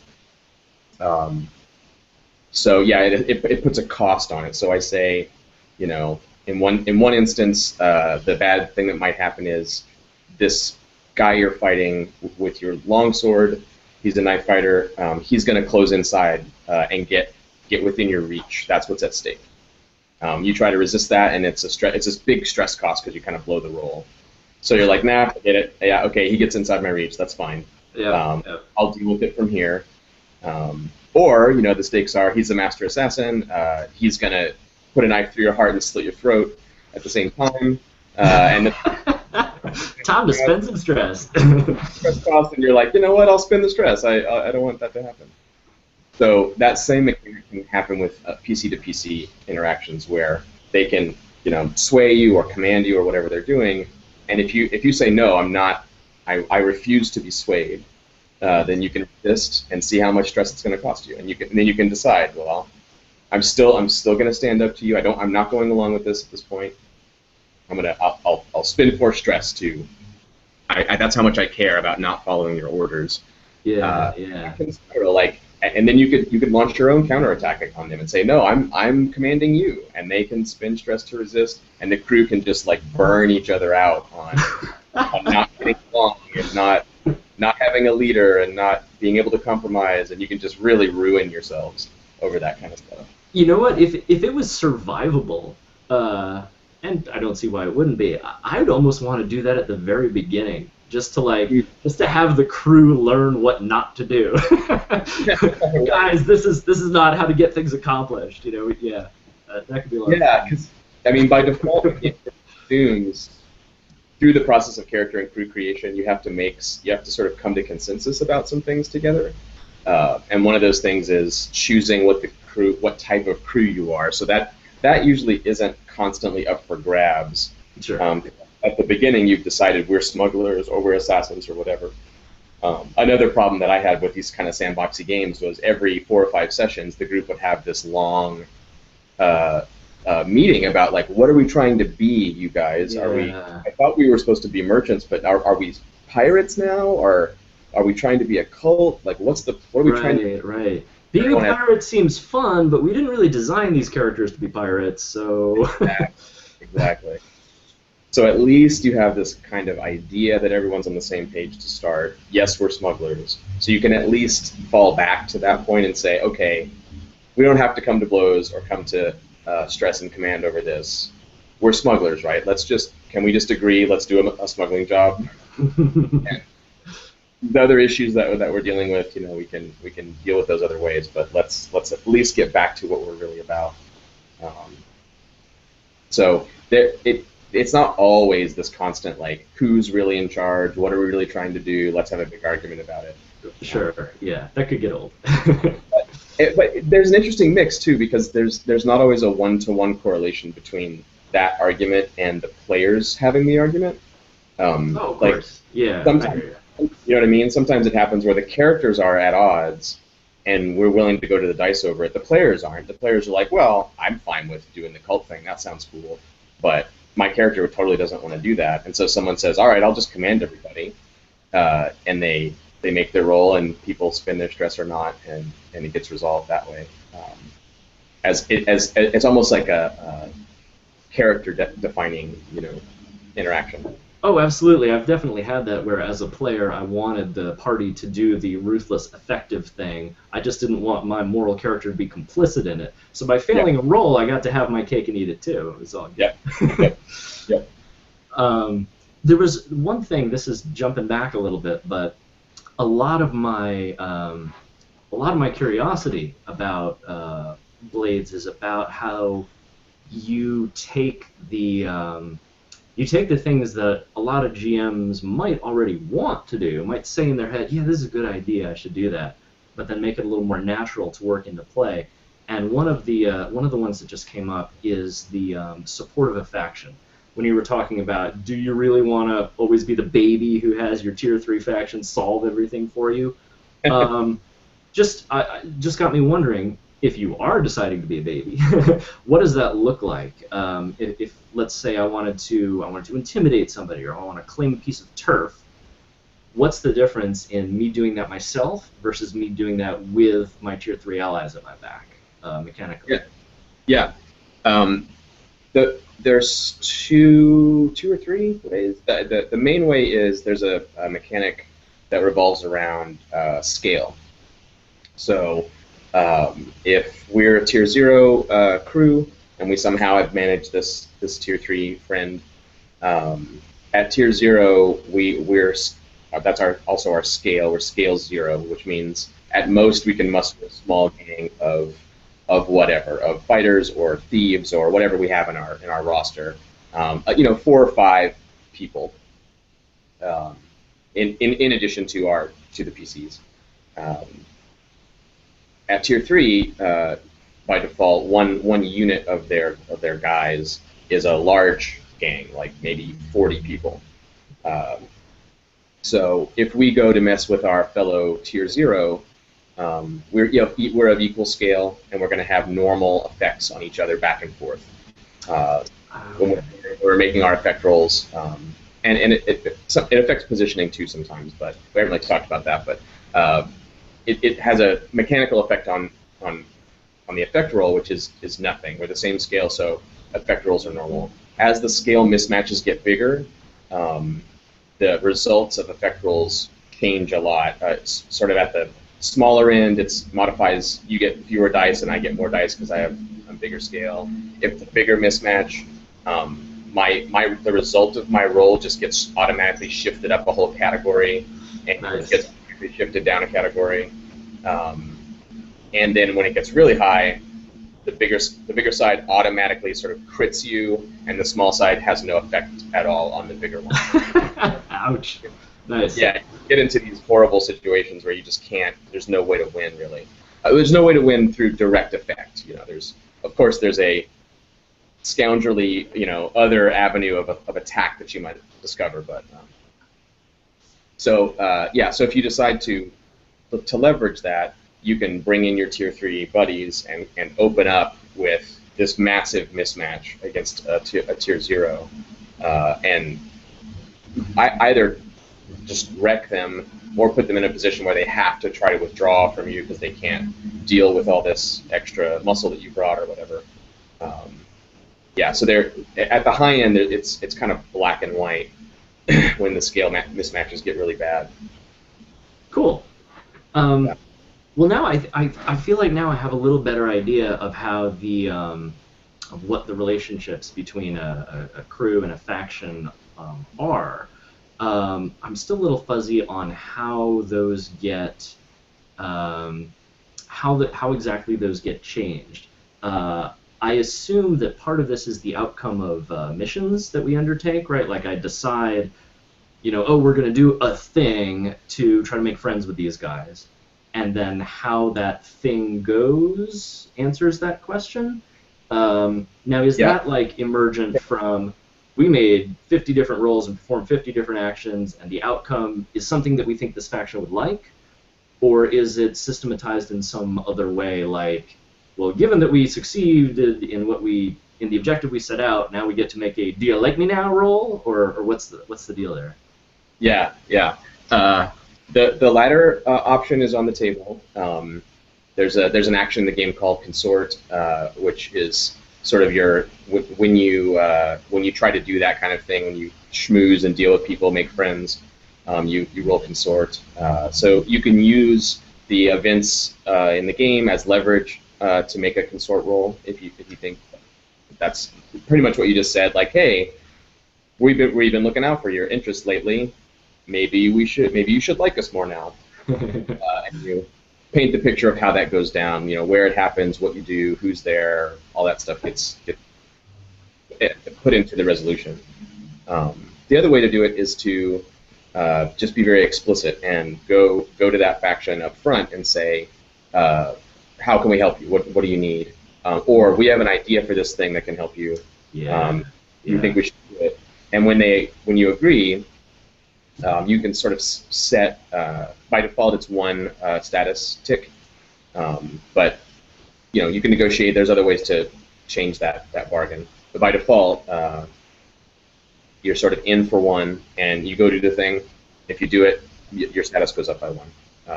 S1: So yeah, it puts a cost on it. So I say, in one instance, the bad thing that might happen is this guy you're fighting with your longsword. He's a knife fighter. He's going to close inside and get within your reach. That's what's at stake. You try to resist that, and it's this big stress cost because you kind of blow the roll. So you're like, nah, forget it. Yeah, okay, he gets inside my reach. That's fine.
S2: Yeah.
S1: I'll deal with it from here. Or the stakes are he's a master assassin. He's gonna put a knife through your heart and slit your throat at the same time. And
S2: time to spend some stress.
S1: Stress cost, and you're like, you know what? I'll spend the stress. I don't want that to happen. So that same mechanic can happen with PC to PC interactions where they can, sway you or command you or whatever they're doing. And if you say no, I'm not, I refuse to be swayed, then you can resist and see how much stress it's going to cost you, and then you can decide, well, I'm still going to stand up to you. I'm not going along with this at this point. I'll spend for stress to. That's how much I care about not following your orders.
S2: Yeah.
S1: And then you could launch your own counterattack on them and say, no, I'm commanding you, and they can spend stress to resist, and the crew can just like burn each other out on not getting along and not having a leader and not being able to compromise, and you can just really ruin yourselves over that kind of stuff.
S2: You know what? If it was survivable, and I don't see why it wouldn't be, I would almost want to do that at the very beginning. Just to have the crew learn what not to do. Guys, this is not how to get things accomplished. Yeah, that could be a lot.
S1: Yeah, because by default, it assumes through the process of character and crew creation, you have to sort of come to consensus about some things together. And one of those things is choosing what type of crew you are. So that usually isn't constantly up for grabs.
S2: Sure.
S1: At the beginning, you've decided we're smugglers or we're assassins or whatever. Another problem that I had with these kind of sandboxy games was every 4 or 5 sessions, the group would have this long meeting about, like, what are we trying to be, you guys?
S2: Yeah.
S1: I thought we were supposed to be merchants, but are we pirates now? Or are we trying to be a cult? Like, what are we trying to do?
S2: Right. Being a pirate seems fun, but we didn't really design these characters to be pirates, so...
S1: Exactly. So at least you have this kind of idea that everyone's on the same page to start. Yes, we're smugglers. So you can at least fall back to that point and say, okay, we don't have to come to blows or come to stress and command over this. we're smugglers, right? Can we just agree? Let's do a smuggling job. And the other issues that we're dealing with, we can deal with those other ways, but let's at least get back to what we're really about. So it's not always this constant like who's really in charge, what are we really trying to do? Let's have a big argument about it.
S2: Sure, yeah, that could get old.
S1: But there's an interesting mix too, because there's not always a one-to-one correlation between that argument and the players having the argument.
S2: Of course. Yeah.
S1: Sometimes, you know what I mean? Sometimes it happens where the characters are at odds, and we're willing to go to the dice over it. The players aren't. The players are like, well, I'm fine with doing the cult thing. That sounds cool. But my character totally doesn't want to do that. And so someone says, all right, I'll just command everybody. And they make their roll, and people spin their stress or not, and it gets resolved that way. It's almost like a character-defining, interaction.
S2: Oh, absolutely. I've definitely had that where, as a player, I wanted the party to do the ruthless, effective thing. I just didn't want my moral character to be complicit in it. So by failing a roll, I got to have my cake and eat it too. It was all good.
S1: Yep.
S2: There was one thing. This is jumping back a little bit, but a lot of my curiosity about Blades is about how you take the things that a lot of GMs might already want to do, might say in their head, yeah, this is a good idea, I should do that, but then make it a little more natural to work into play. And one of the ones that just came up is the support of a faction. When you were talking about, do you really want to always be the baby who has your tier 3 faction solve everything for you? Just got me wondering, if you are deciding to be a baby, what does that look like? If let's say I wanted to intimidate somebody, or I want to claim a piece of turf, what's the difference in me doing that myself versus me doing that with my tier 3 allies at my back, mechanically?
S1: Yeah. There's two or three ways. The main way is there's a mechanic that revolves around scale. So if we're a tier 0 crew and we somehow have managed this tier 3 friend, at tier 0 that's also our scale. We're scale 0, which means at most we can muster a small gang of whatever, of fighters or thieves or whatever we have in our roster. 4 or 5 people. In addition to the PCs. At tier 3, by default, one unit of their guys is a large gang, like maybe 40 people. So if we go to mess with our fellow tier 0, we're of equal scale, and we're going to have normal effects on each other back and forth. When we're making our effect rolls, and it affects positioning too sometimes, but we haven't really talked about that. But it has a mechanical effect on the effect roll, which is nothing. We're the same scale, so effect rolls are normal. As the scale mismatches get bigger, the results of effect rolls change a lot. It's sort of at the smaller end, it modifies. You get fewer dice, and I get more dice because I have a bigger scale. If the bigger mismatch, the result of my roll just gets automatically shifted up a whole category, and
S2: Nice.
S1: it gets shifted down a category. And then when it gets really high, the bigger side automatically sort of crits you, and the small side has no effect at all on the bigger one.
S2: Ouch. Nice.
S1: Yeah, you get into these horrible situations where you just can't. There's no way to win, really. There's no way to win through direct effect. There's a scoundrelly, other avenue of attack that you might discover. But so if you decide to leverage that, you can bring in your tier 3 buddies and open up with this massive mismatch against a tier 0, and either just wreck them or put them in a position where they have to try to withdraw from you because they can't deal with all this extra muscle that you brought or whatever. So they're at the high end. It's kind of black and white when the scale mismatches get really bad.
S2: Cool. Well, now I feel like now I have a little better idea of how the of what the relationships between a crew and a faction are. I'm still a little fuzzy on how those get how exactly those get changed. I assume that part of this is the outcome of missions that we undertake, right? Like I decide, oh, we're going to do a thing to try to make friends with these guys, and then how that thing goes answers that question. Now, is
S1: Yeah.
S2: that like emergent from we made 50 different roles and performed 50 different actions, and the outcome is something that we think this faction would like? Or is it systematized in some other way, like, well, given that we succeeded in the objective we set out, now we get to make a "Do you like me now?" roll, or what's the deal there?
S1: Yeah, yeah. Uh, the latter option is on the table. There's an action in the game called consort, which is sort of when you try to do that kind of thing, when you schmooze and deal with people, make friends, you roll consort. So you can use the events in the game as leverage to make a consort roll if you think that's pretty much what you just said. Like, hey, we've been looking out for your interest lately. Maybe you should like us more now. And you paint the picture of how that goes down. Where it happens, what you do, who's there, all that stuff gets put into the resolution. The other way to do it is to just be very explicit and go to that faction up front and say, how can we help you? What do you need? Or we have an idea for this thing that can help you.
S2: Yeah,
S1: You
S2: yeah.
S1: think we should do it? And when you agree, you can sort of set, by default, it's one status tick, but you can negotiate. There's other ways to change that bargain. But by default, you're sort of in for one, and you go do the thing. If you do it, your status goes up by one,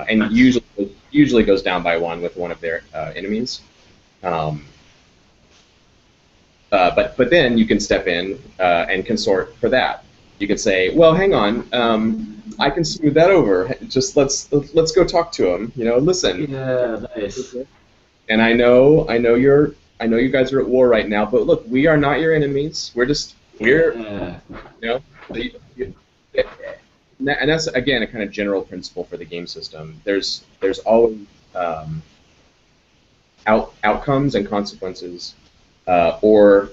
S1: and
S2: Nice.
S1: usually goes down by one with one of their enemies. Um, but then you can step in and consort for that. You can say, well, hang on, I can smooth that over. Just let's go talk to him. Listen.
S2: Yeah, nice.
S1: And I know you guys are at war right now, but look, we are not your enemies. We're
S2: Yeah.
S1: you know, and that's again a kind of general principle for the game system. There's always um, outcomes and consequences, or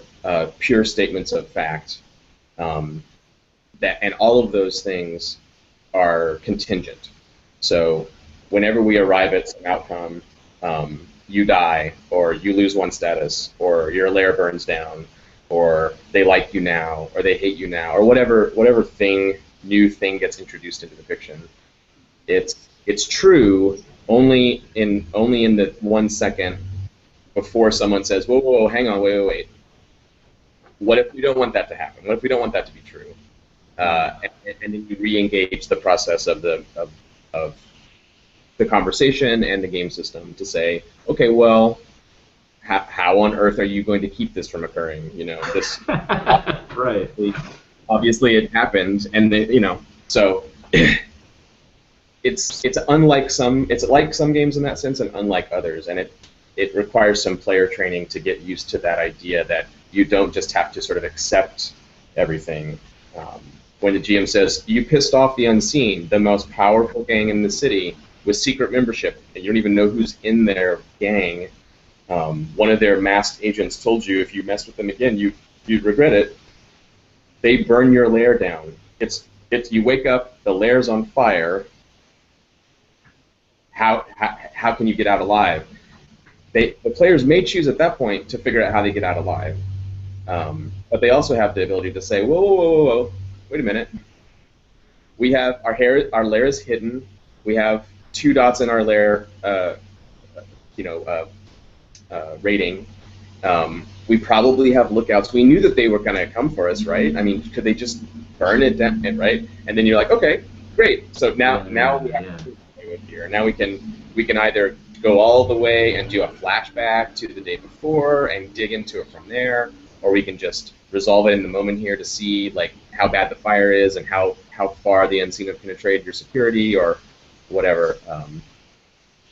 S1: pure statements of fact. Um, and all of those things are contingent. So whenever we arrive at some outcome, you die, or you lose one status, or your lair burns down, or they like you now, or they hate you now, or whatever new thing gets introduced into the fiction. It's true only in the 1 second before someone says, whoa, whoa, whoa, hang on, wait. What if we don't want that to happen? What if we don't want that to be true?
S2: Yeah.
S1: And then you re-engage the process of the conversation and the game system to say, okay, well, how on earth are you going to keep this from occurring? This
S2: Right.
S1: obviously it happened, and so it's like some games in that sense, and unlike others, and it requires some player training to get used to that idea that you don't just have to sort of accept everything. Um, when the GM says, you pissed off the Unseen, the most powerful gang in the city with secret membership, and you don't even know who's in their gang. One of their masked agents told you if you messed with them again, you'd regret it. They burn your lair down. It's you wake up, the lair's on fire. How can you get out alive? The players may choose at that point to figure out how they get out alive. But they also have the ability to say, whoa, wait a minute. We have our lair is hidden. We have 2 dots in our lair, you know, rating. We probably have lookouts. We knew that they were going to come for us, right? I mean, could they just burn it down, right? And then you're like, okay, great. So now we have
S2: Yeah.
S1: to play with here. Now we can either go all the way and do a flashback to the day before and dig into it from there, or we can just resolve it in the moment here to see like how bad the fire is and how far the unseen have penetrated your security or whatever.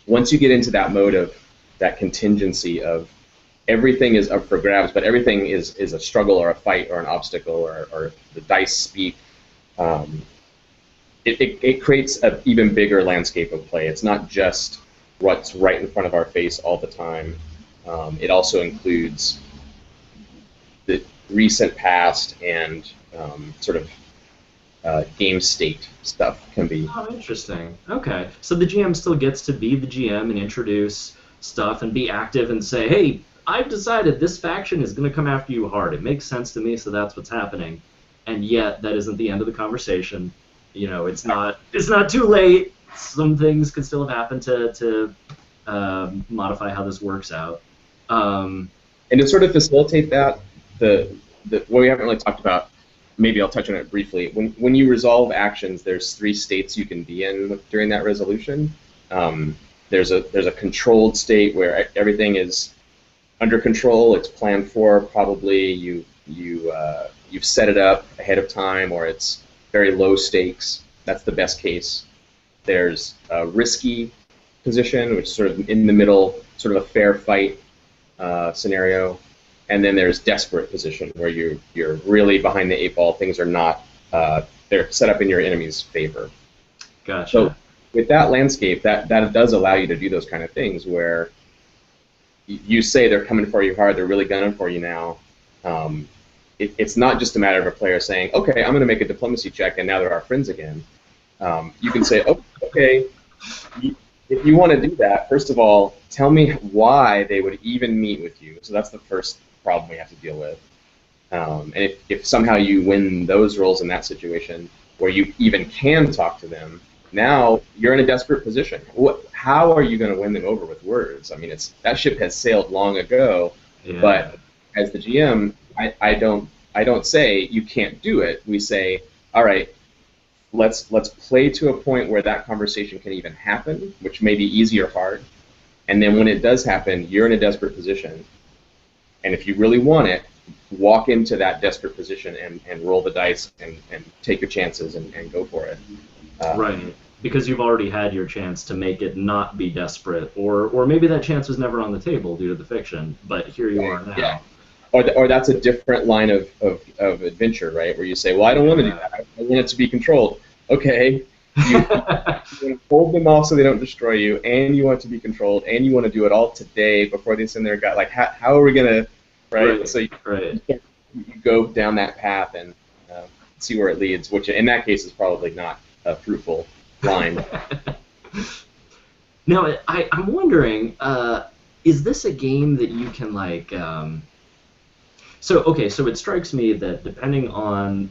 S1: Once you get into that mode of that contingency of everything is up for grabs, but everything is a struggle or a fight or an obstacle or the dice speak. It creates an even bigger landscape of play. It's not just what's right in front of our face all the time. It also includes the recent past and sort of game state stuff can be.
S2: Oh, interesting. Okay. So the GM still gets to be the GM and introduce stuff and be active and say, hey, I've decided this faction is going to come after you hard. It makes sense to me, so that's what's happening. And yet, that isn't the end of the conversation. You know, it's not too late. Some things could still have happened to modify how this works out.
S1: And to sort of facilitate that, what we haven't really talked about, maybe I'll touch on it briefly. When you resolve actions, there's 3 states you can be in during that resolution. There's a controlled state where everything is under control. It's planned for. Probably you've set it up ahead of time, or it's very low stakes. That's the best case. There's a risky position, which is sort of in the middle, sort of a fair fight scenario. And then there's desperate position, where you're really behind the 8 ball. Things are not they're set up in your enemy's favor.
S2: Gotcha.
S1: So with that landscape, that does allow you to do those kind of things where you say they're coming for you hard, they're really gunning for you now. It's not just a matter of a player saying, okay, I'm going to make a diplomacy check, and now they're our friends again. You can say, oh, okay, if you want to do that, first of all, tell me why they would even meet with you. So that's the first problem we have to deal with. And if somehow you win those roles in that situation, where you even can talk to them, now you're in a desperate position. How are you going to win them over with words? I mean, that ship has sailed long ago. Yeah. But as the GM, I don't say you can't do it. We say, all right, let's play to a point where that conversation can even happen, which may be easy or hard. And then when it does happen, you're in a desperate position. And if you really want it, walk into that desperate position and roll the dice and take your chances and go for it.
S2: Right, because you've already had your chance to make it not be desperate, or maybe that chance was never on the table due to the fiction, but here you are now.
S1: Yeah. Or that's a different line of adventure, right? Where you say, well, I don't want to do that. I want it to be controlled. Okay, you want to hold them off so they don't destroy you, and you want it to be controlled, and you want to do it all today before they send their guy. Like, how are we gonna, right? So you go down that path and see where it leads, which in that case is probably not a fruitful line.
S2: Now, I'm wondering, is this a game that you can like? So it strikes me that depending on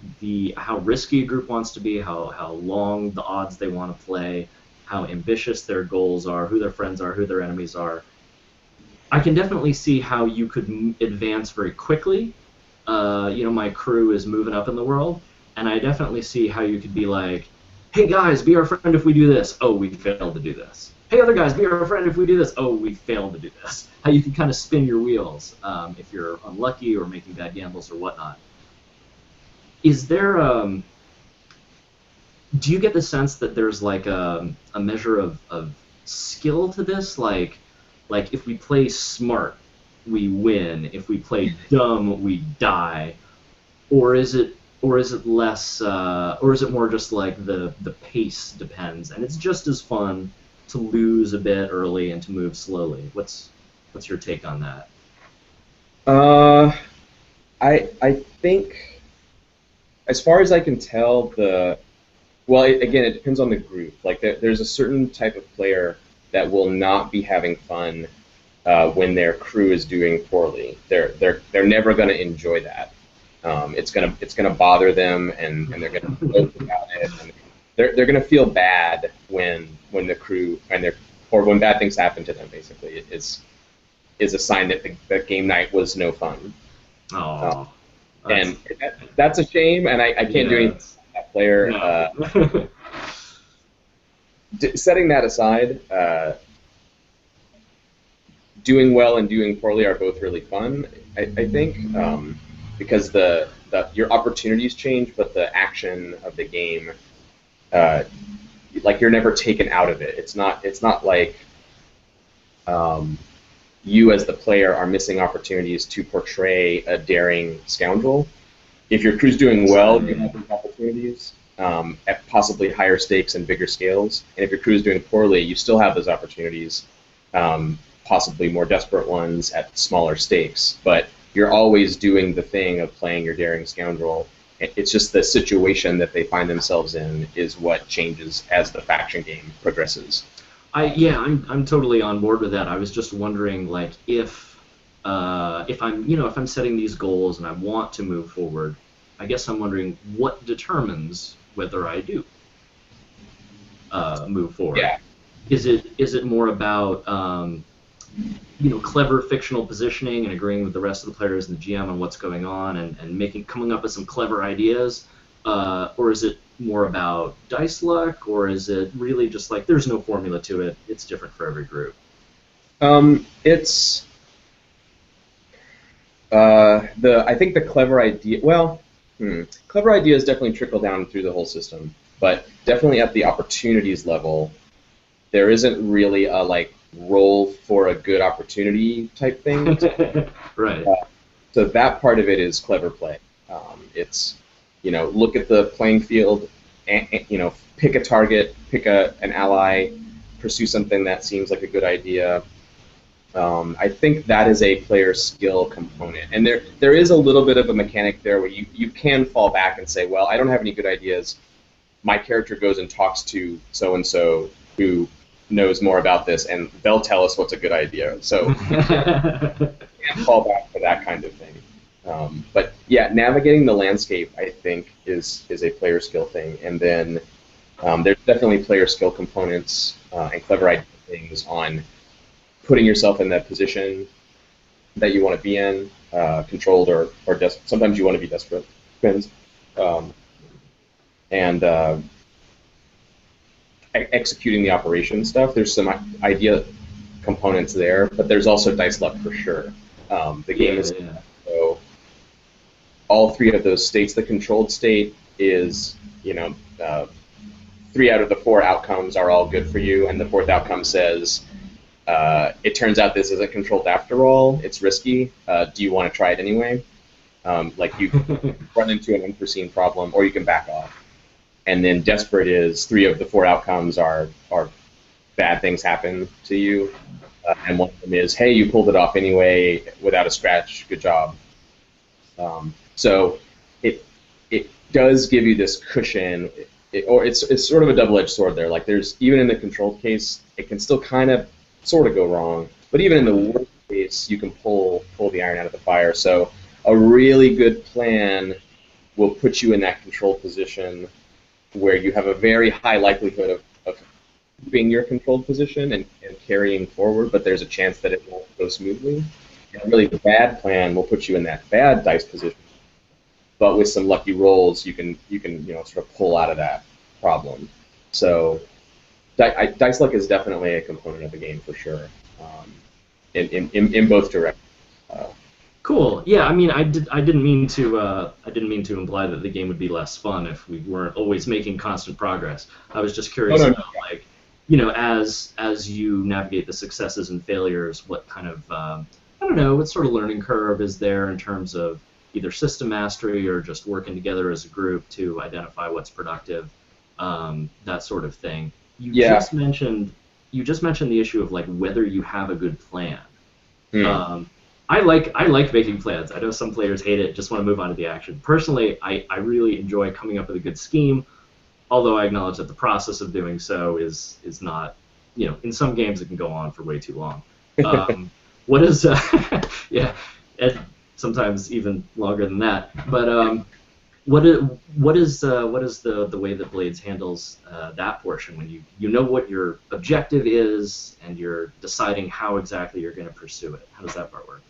S2: how risky a group wants to be, how long the odds they want to play, how ambitious their goals are, who their friends are, who their enemies are, I can definitely see how you could advance very quickly. My crew is moving up in the world, and I definitely see how you could be like, hey guys, be our friend if we do this. Oh, we failed to do this. Hey other guys, be our friend if we do this. Oh, we failed to do this. How you can kind of spin your wheels if you're unlucky or making bad gambles or whatnot. Is there do you get the sense that there's like a measure of skill to this? Like if we play smart, we win. If we play dumb, we die. Or is it less? Or is it more just like the pace depends, and it's just as fun to lose a bit early and to move slowly? What's your take on that?
S1: I think, as far as I can tell, again, it depends on the group. Like there's a certain type of player that will not be having fun when their crew is doing poorly. They're never going to enjoy that. It's gonna bother them, and they're gonna joke about it. And they're gonna feel bad when the crew or when bad things happen to them. Basically, it is a sign that the game night was no fun.
S2: Oh,
S1: and that's a shame, and I can't do anything with that player.
S2: No.
S1: Setting that aside, doing well and doing poorly are both really fun. I think because your opportunities change, but the action of the game, like you're never taken out of it. It's not like you as the player are missing opportunities to portray a daring scoundrel. If your crew's doing well, you have these opportunities at possibly higher stakes and bigger scales. And if your crew's doing poorly, you still have those opportunities, possibly more desperate ones at smaller stakes. But you're always doing the thing of playing your daring scoundrel. It's just the situation that they find themselves in is what changes as the faction game progresses.
S2: I'm totally on board with that. I was just wondering, like, if I'm setting these goals and I want to move forward, I guess I'm wondering what determines whether I do move forward.
S1: Yeah.
S2: Is it more about clever fictional positioning and agreeing with the rest of the players and the GM on what's going on and coming up with some clever ideas, or is it more about dice luck, or is it really just like there's no formula to it? It's different for every group.
S1: It's I think the clever idea. Well, clever ideas definitely trickle down through the whole system, but definitely at the opportunities level, there isn't really a like roll for a good opportunity type thing.
S2: Right.
S1: So that part of it is clever play. It's look at the playing field, and pick a target, pick an ally, pursue something that seems like a good idea. I think that is a player skill component, and there is a little bit of a mechanic there where you can fall back and say, well, I don't have any good ideas. My character goes and talks to so and so who knows more about this, and they'll tell us what's a good idea. So you can't fall back for that kind of thing. But yeah, navigating the landscape, I think, is a player skill thing, and then there's definitely player skill components and clever idea things on putting yourself in that position that you want to be in, controlled or sometimes you want to be desperate. Depends. And executing the operation stuff. There's some idea components there, but there's also dice luck for sure. The game is so all three of those states. The controlled state is 3 out of the 4 outcomes are all good for you, and the 4th outcome says it turns out this isn't controlled after all. It's risky. Do you want to try it anyway? Like you run into an unforeseen problem, or you can back off. And then desperate is 3 of the 4 outcomes are bad things happen to you, and one of them is, hey, you pulled it off anyway without a scratch. Good job. So it does give you this cushion, or it's sort of a double-edged sword there. Like there's even in the controlled case, it can still kind of sort of go wrong, but even in the worst case, you can pull the iron out of the fire. So a really good plan will put you in that controlled position where you have a very high likelihood of keeping your controlled position and carrying forward, but there's a chance that it won't go smoothly. And a really bad plan will put you in that bad dice position, but with some lucky rolls, you can sort of pull out of that problem. So dice luck is definitely a component of the game for sure, in both directions.
S2: Cool. Yeah, I mean, I didn't mean to imply that the game would be less fun if we weren't always making constant progress. I was just curious about, like, as you navigate the successes and failures, what kind of what sort of learning curve is there in terms of either system mastery or just working together as a group to identify what's productive, that sort of thing. You just mentioned the issue of like whether you have a good plan. I like making plans. I know some players hate it, just want to move on to the action. Personally, I really enjoy coming up with a good scheme, although I acknowledge that the process of doing so is not, in some games it can go on for way too long. What is, and sometimes even longer than that. But what is the way that Blades handles that portion when you know what your objective is and you're deciding how exactly you're going to pursue it? How does that part work?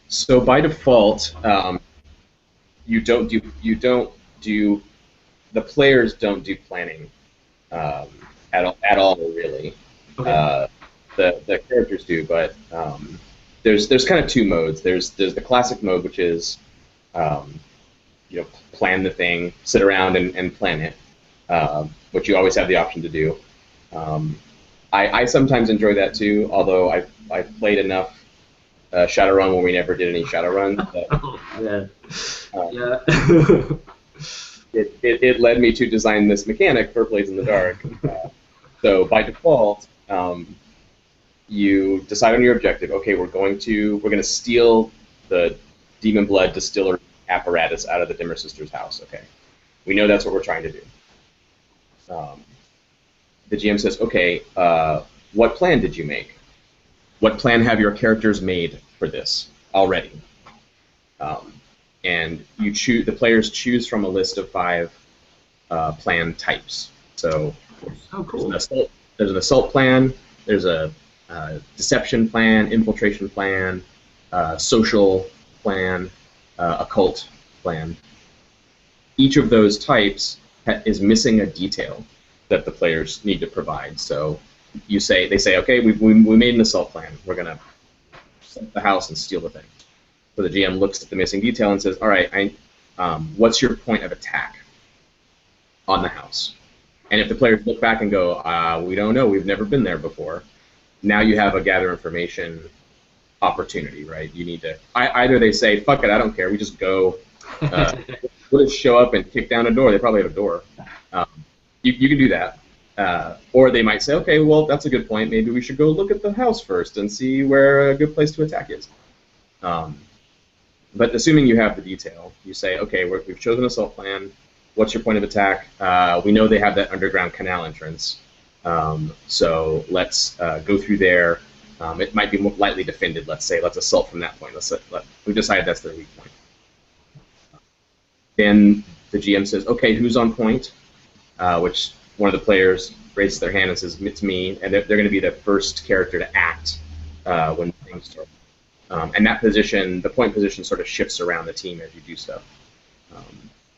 S1: So by default, the players don't do planning at all really.
S2: Okay.
S1: The characters do, but there's kind of 2 modes. There's the classic mode, which is plan the thing, sit around and plan it, which you always have the option to do. I sometimes enjoy that too, although I played enough Shadowrun when we never did any Shadowruns.
S2: Oh, man.
S1: Um, it led me to design this mechanic for Blades in the Dark. So by default, you decide on your objective. Okay, we're going to steal the Demon Blood distillery apparatus out of the Dimmer Sisters' house. Okay, we know that's what we're trying to do. The GM says, okay, what plan did you make? What plan have your characters made for this already? And the players choose from a list of 5 plan types. So
S2: cool.
S1: there's an assault plan, there's a deception plan, infiltration plan, social plan, occult plan. Each of those types is missing a detail that the players need to provide. So they say, okay, we made an assault plan. We're going to set the house and steal the thing. So the GM looks at the missing detail and says, all right, what's your point of attack on the house? And if the players look back and go, we don't know, we've never been there before, now you have a gather information opportunity, right? You need to, either they say, fuck it, I don't care, we just go, we'll just show up and kick down a door. They probably have a door. You can do that. Or they might say, okay, well, that's a good point. Maybe we should go look at the house first and see where a good place to attack is. But assuming you have the detail, you say, okay, we've chosen an assault plan. What's your point of attack? We know they have that underground canal entrance. So let's go through there. It might be more lightly defended, let's say. Let's assault from that point. We've decided that's their weak point. Then the GM says, okay, who's on point? Which one of the players raises their hand and says, it's me, and they're going to be the first character to act when things start. And that position, the point position, sort of shifts around the team as you do stuff.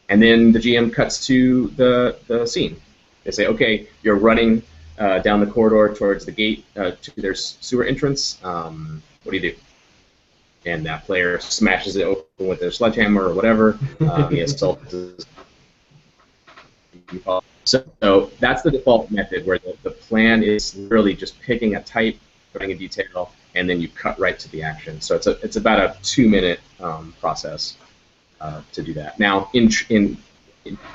S1: And then the GM cuts to the scene. They say, okay, you're running down the corridor towards the gate to their sewer entrance. What do you do? And that player smashes it open with their sledgehammer or whatever. He assaults. So that's the default method, where the plan is literally just picking a type, putting a detail, and then you cut right to the action. So it's about a 2-minute process to do that. Now, in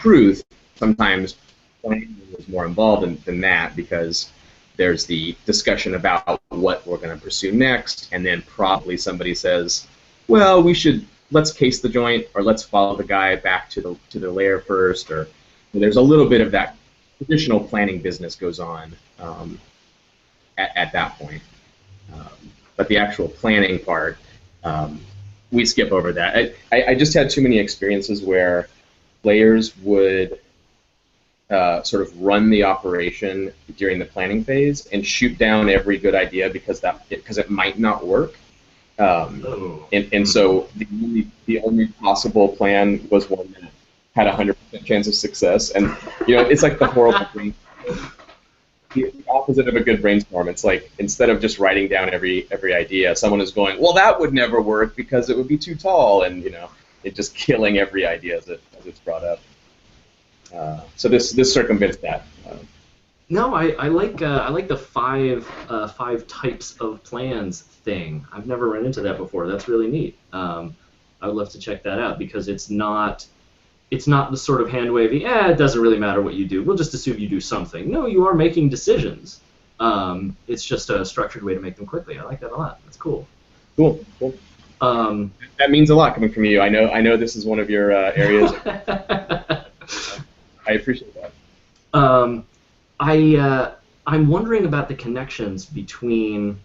S1: truth, sometimes planning is more involved than that, because there's the discussion about what we're going to pursue next, and then probably somebody says, well, let's case the joint, or let's follow the guy back to the lair first, or there's a little bit of that traditional planning business goes on at that point. But the actual planning part, we skip over that. I just had too many experiences where players would sort of run the operation during the planning phase and shoot down every good idea because it might not work. And so the only possible plan was one that had a 100% chance of success. And it's like the horrible thing. The opposite of a good brainstorm. It's like, instead of just writing down every idea, someone is going, well, that would never work because it would be too tall, and it's just killing every idea as it's brought up. So this circumvents that.
S2: No, I like the five types of plans thing. I've never run into that before. That's really neat. I would love to check that out, because it's not the sort of hand wavy, it doesn't really matter what you do, we'll just assume you do something. No, you are making decisions. It's just a structured way to make them quickly. I like that a lot. That's cool.
S1: Cool. That means a lot coming from you. I know this is one of your areas. I appreciate that.
S2: I'm wondering about the connections between,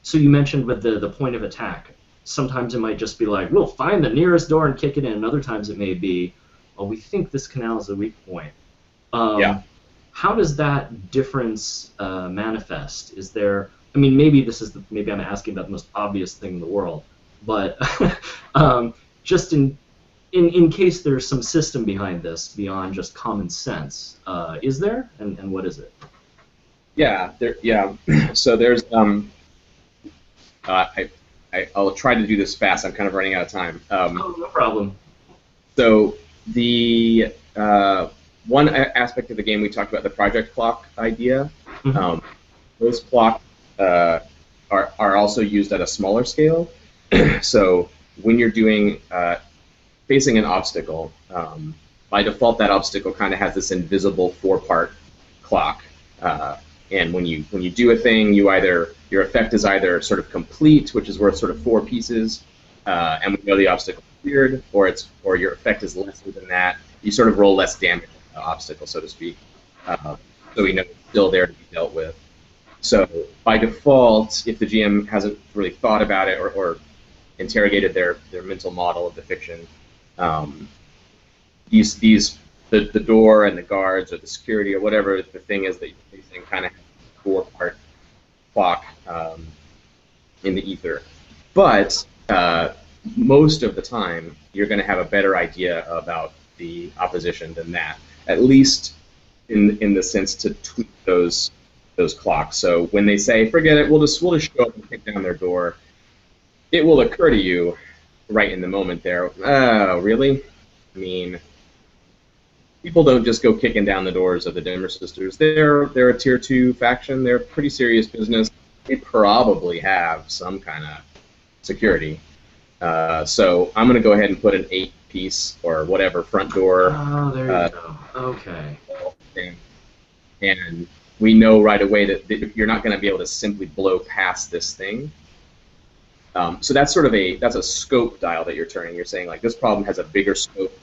S2: so you mentioned with the point of attack, sometimes it might just be like, we'll find the nearest door and kick it in, and other times it may be, well, we think this canal is a weak point.
S1: Yeah.
S2: How does that difference manifest? Is there, maybe maybe I'm asking about the most obvious thing in the world, but just in case there's some system behind this beyond just common sense, is there, and what is it?
S1: Yeah. So there's I'll try to do this fast. I'm kind of running out of time.
S2: No problem.
S1: So the one aspect of the game we talked about, the project clock idea. Mm-hmm. Those clocks are also used at a smaller scale. So when you're doing facing an obstacle, by default that obstacle kind of has this invisible 4-part clock. And when you do a thing, your effect is either sort of complete, which is worth sort of 4 pieces, and we know the obstacle is cleared, or your effect is lesser than that. You sort of roll less damage on the obstacle, so to speak. So we know it's still there to be dealt with. So by default, if the GM hasn't really thought about it or interrogated their mental model of the fiction, the door and the guards or the security or whatever the thing is that you're facing kind of has a 4-part clock in the ether. But most of the time, you're going to have a better idea about the opposition than that, at least in the sense to tweak those clocks. So when they say, forget it, we'll just show up and kick down their door, it will occur to you right in the moment there, oh, really? I mean, people don't just go kicking down the doors of the Dimmer Sisters. They're a tier 2 faction. They're pretty serious business. They probably have some kind of security. So I'm going to go ahead and put an 8-piece or whatever front door.
S2: Oh, there you go. Okay.
S1: And we know right away that you're not going to be able to simply blow past this thing. So that's sort of that's a scope dial that you're turning. You're saying like this problem has a bigger scope.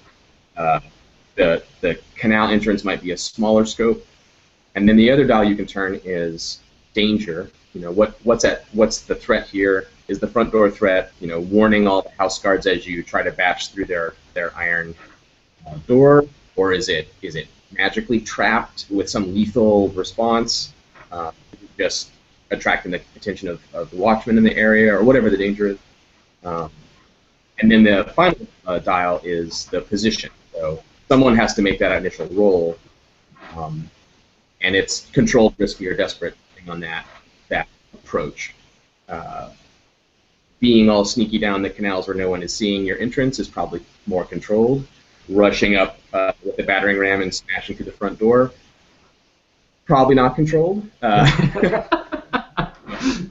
S1: The canal entrance might be a smaller scope, and then the other dial you can turn is danger. You know what's the threat here? Is the front door threat? You know, warning all the house guards as you try to bash through their iron door, or is it magically trapped with some lethal response? Just attracting the attention of the watchmen in the area, or whatever the danger is. And then the final dial is the position. So someone has to make that initial roll, and it's controlled, risky, or desperate, depending on that approach. Being all sneaky down the canals where no one is seeing your entrance is probably more controlled. Rushing up with the battering ram and smashing through the front door, probably not controlled.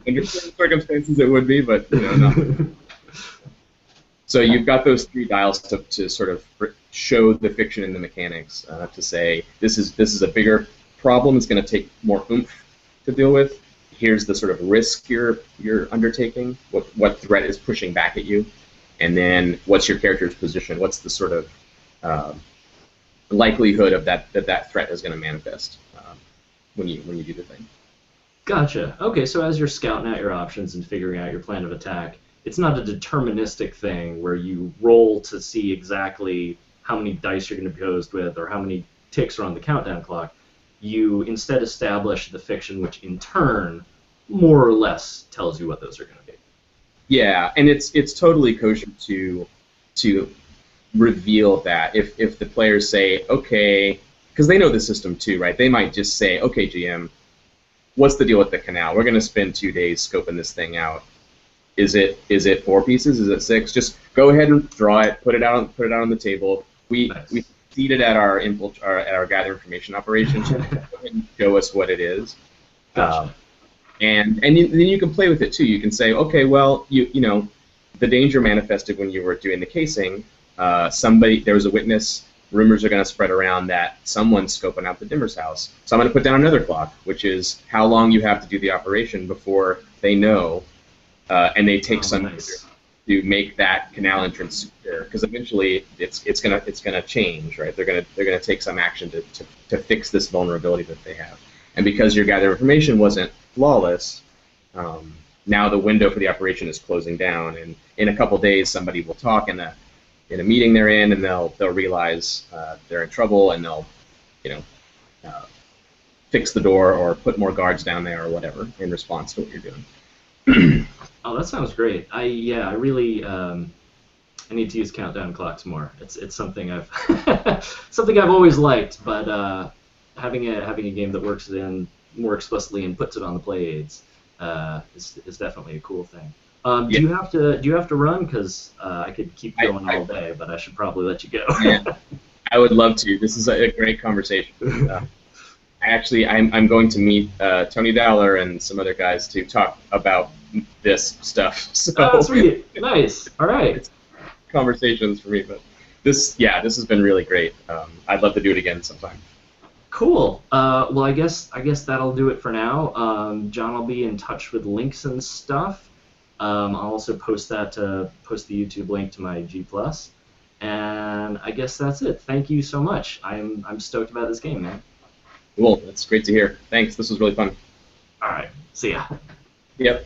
S1: Under certain circumstances it would be, but no. So you've got those 3 dials to sort of show the fiction and the mechanics, to say this is a bigger problem. It's going to take more oomph to deal with. Here's the sort of risk you're undertaking. What threat is pushing back at you, and then what's your character's position? What's the sort of likelihood of that threat is going to manifest when you do the thing.
S2: Gotcha. Okay, so as you're scouting out your options and figuring out your plan of attack, it's not a deterministic thing where you roll to see exactly how many dice you're going to be posed with or how many ticks are on the countdown clock. You instead establish the fiction, which in turn more or less tells you what those are going to be.
S1: Yeah, and it's totally kosher to reveal that if the players say, okay, because they know the system too, right? They might just say, okay, GM, what's the deal with the canal? We're going to spend 2 days scoping this thing out. Is it 4 pieces? Is it 6? Just go ahead and draw it. Put it out on the table. We succeeded at our gather information operations. Go ahead and show us what it is.
S2: Gotcha.
S1: And then you can play with it too. You can say, okay, well, you know, the danger manifested when you were doing the casing. There was a witness. Rumors are going to spread around that someone's scoping out the Dimmer's house. So I'm going to put down another clock, which is how long you have to do the operation before they know, and they take some
S2: nice.
S1: to make that canal entrance secure. Because eventually it's gonna change, right? They're gonna take some action to fix this vulnerability that they have. And because your gather information wasn't flawless, now the window for the operation is closing down, and in a couple days somebody will talk in a meeting they're in, and they'll realize they're in trouble, and they'll fix the door or put more guards down there or whatever in response to what you're doing.
S2: Oh, that sounds great. I really I need to use countdown clocks more. It's something I've always liked, but having a game that works it in more explicitly and puts it on the play aids is definitely a cool thing. Do you have to run? Because I could keep going all day, but I should probably let you go.
S1: Yeah, I would love to. This is a great conversation. I'm going to meet Tony Dowler and some other guys to talk about this stuff. So
S2: Oh, sweet. Nice. All right.
S1: it's conversations for me, but this has been really great. I'd love to do it again sometime.
S2: Cool. Well, I guess that'll do it for now. John will be in touch with links and stuff. I'll also post the YouTube link to my G+. And I guess that's it. Thank you so much. I'm stoked about this game, man.
S1: Cool. That's great to hear. Thanks. This was really fun.
S2: All right. See ya.
S1: Yep.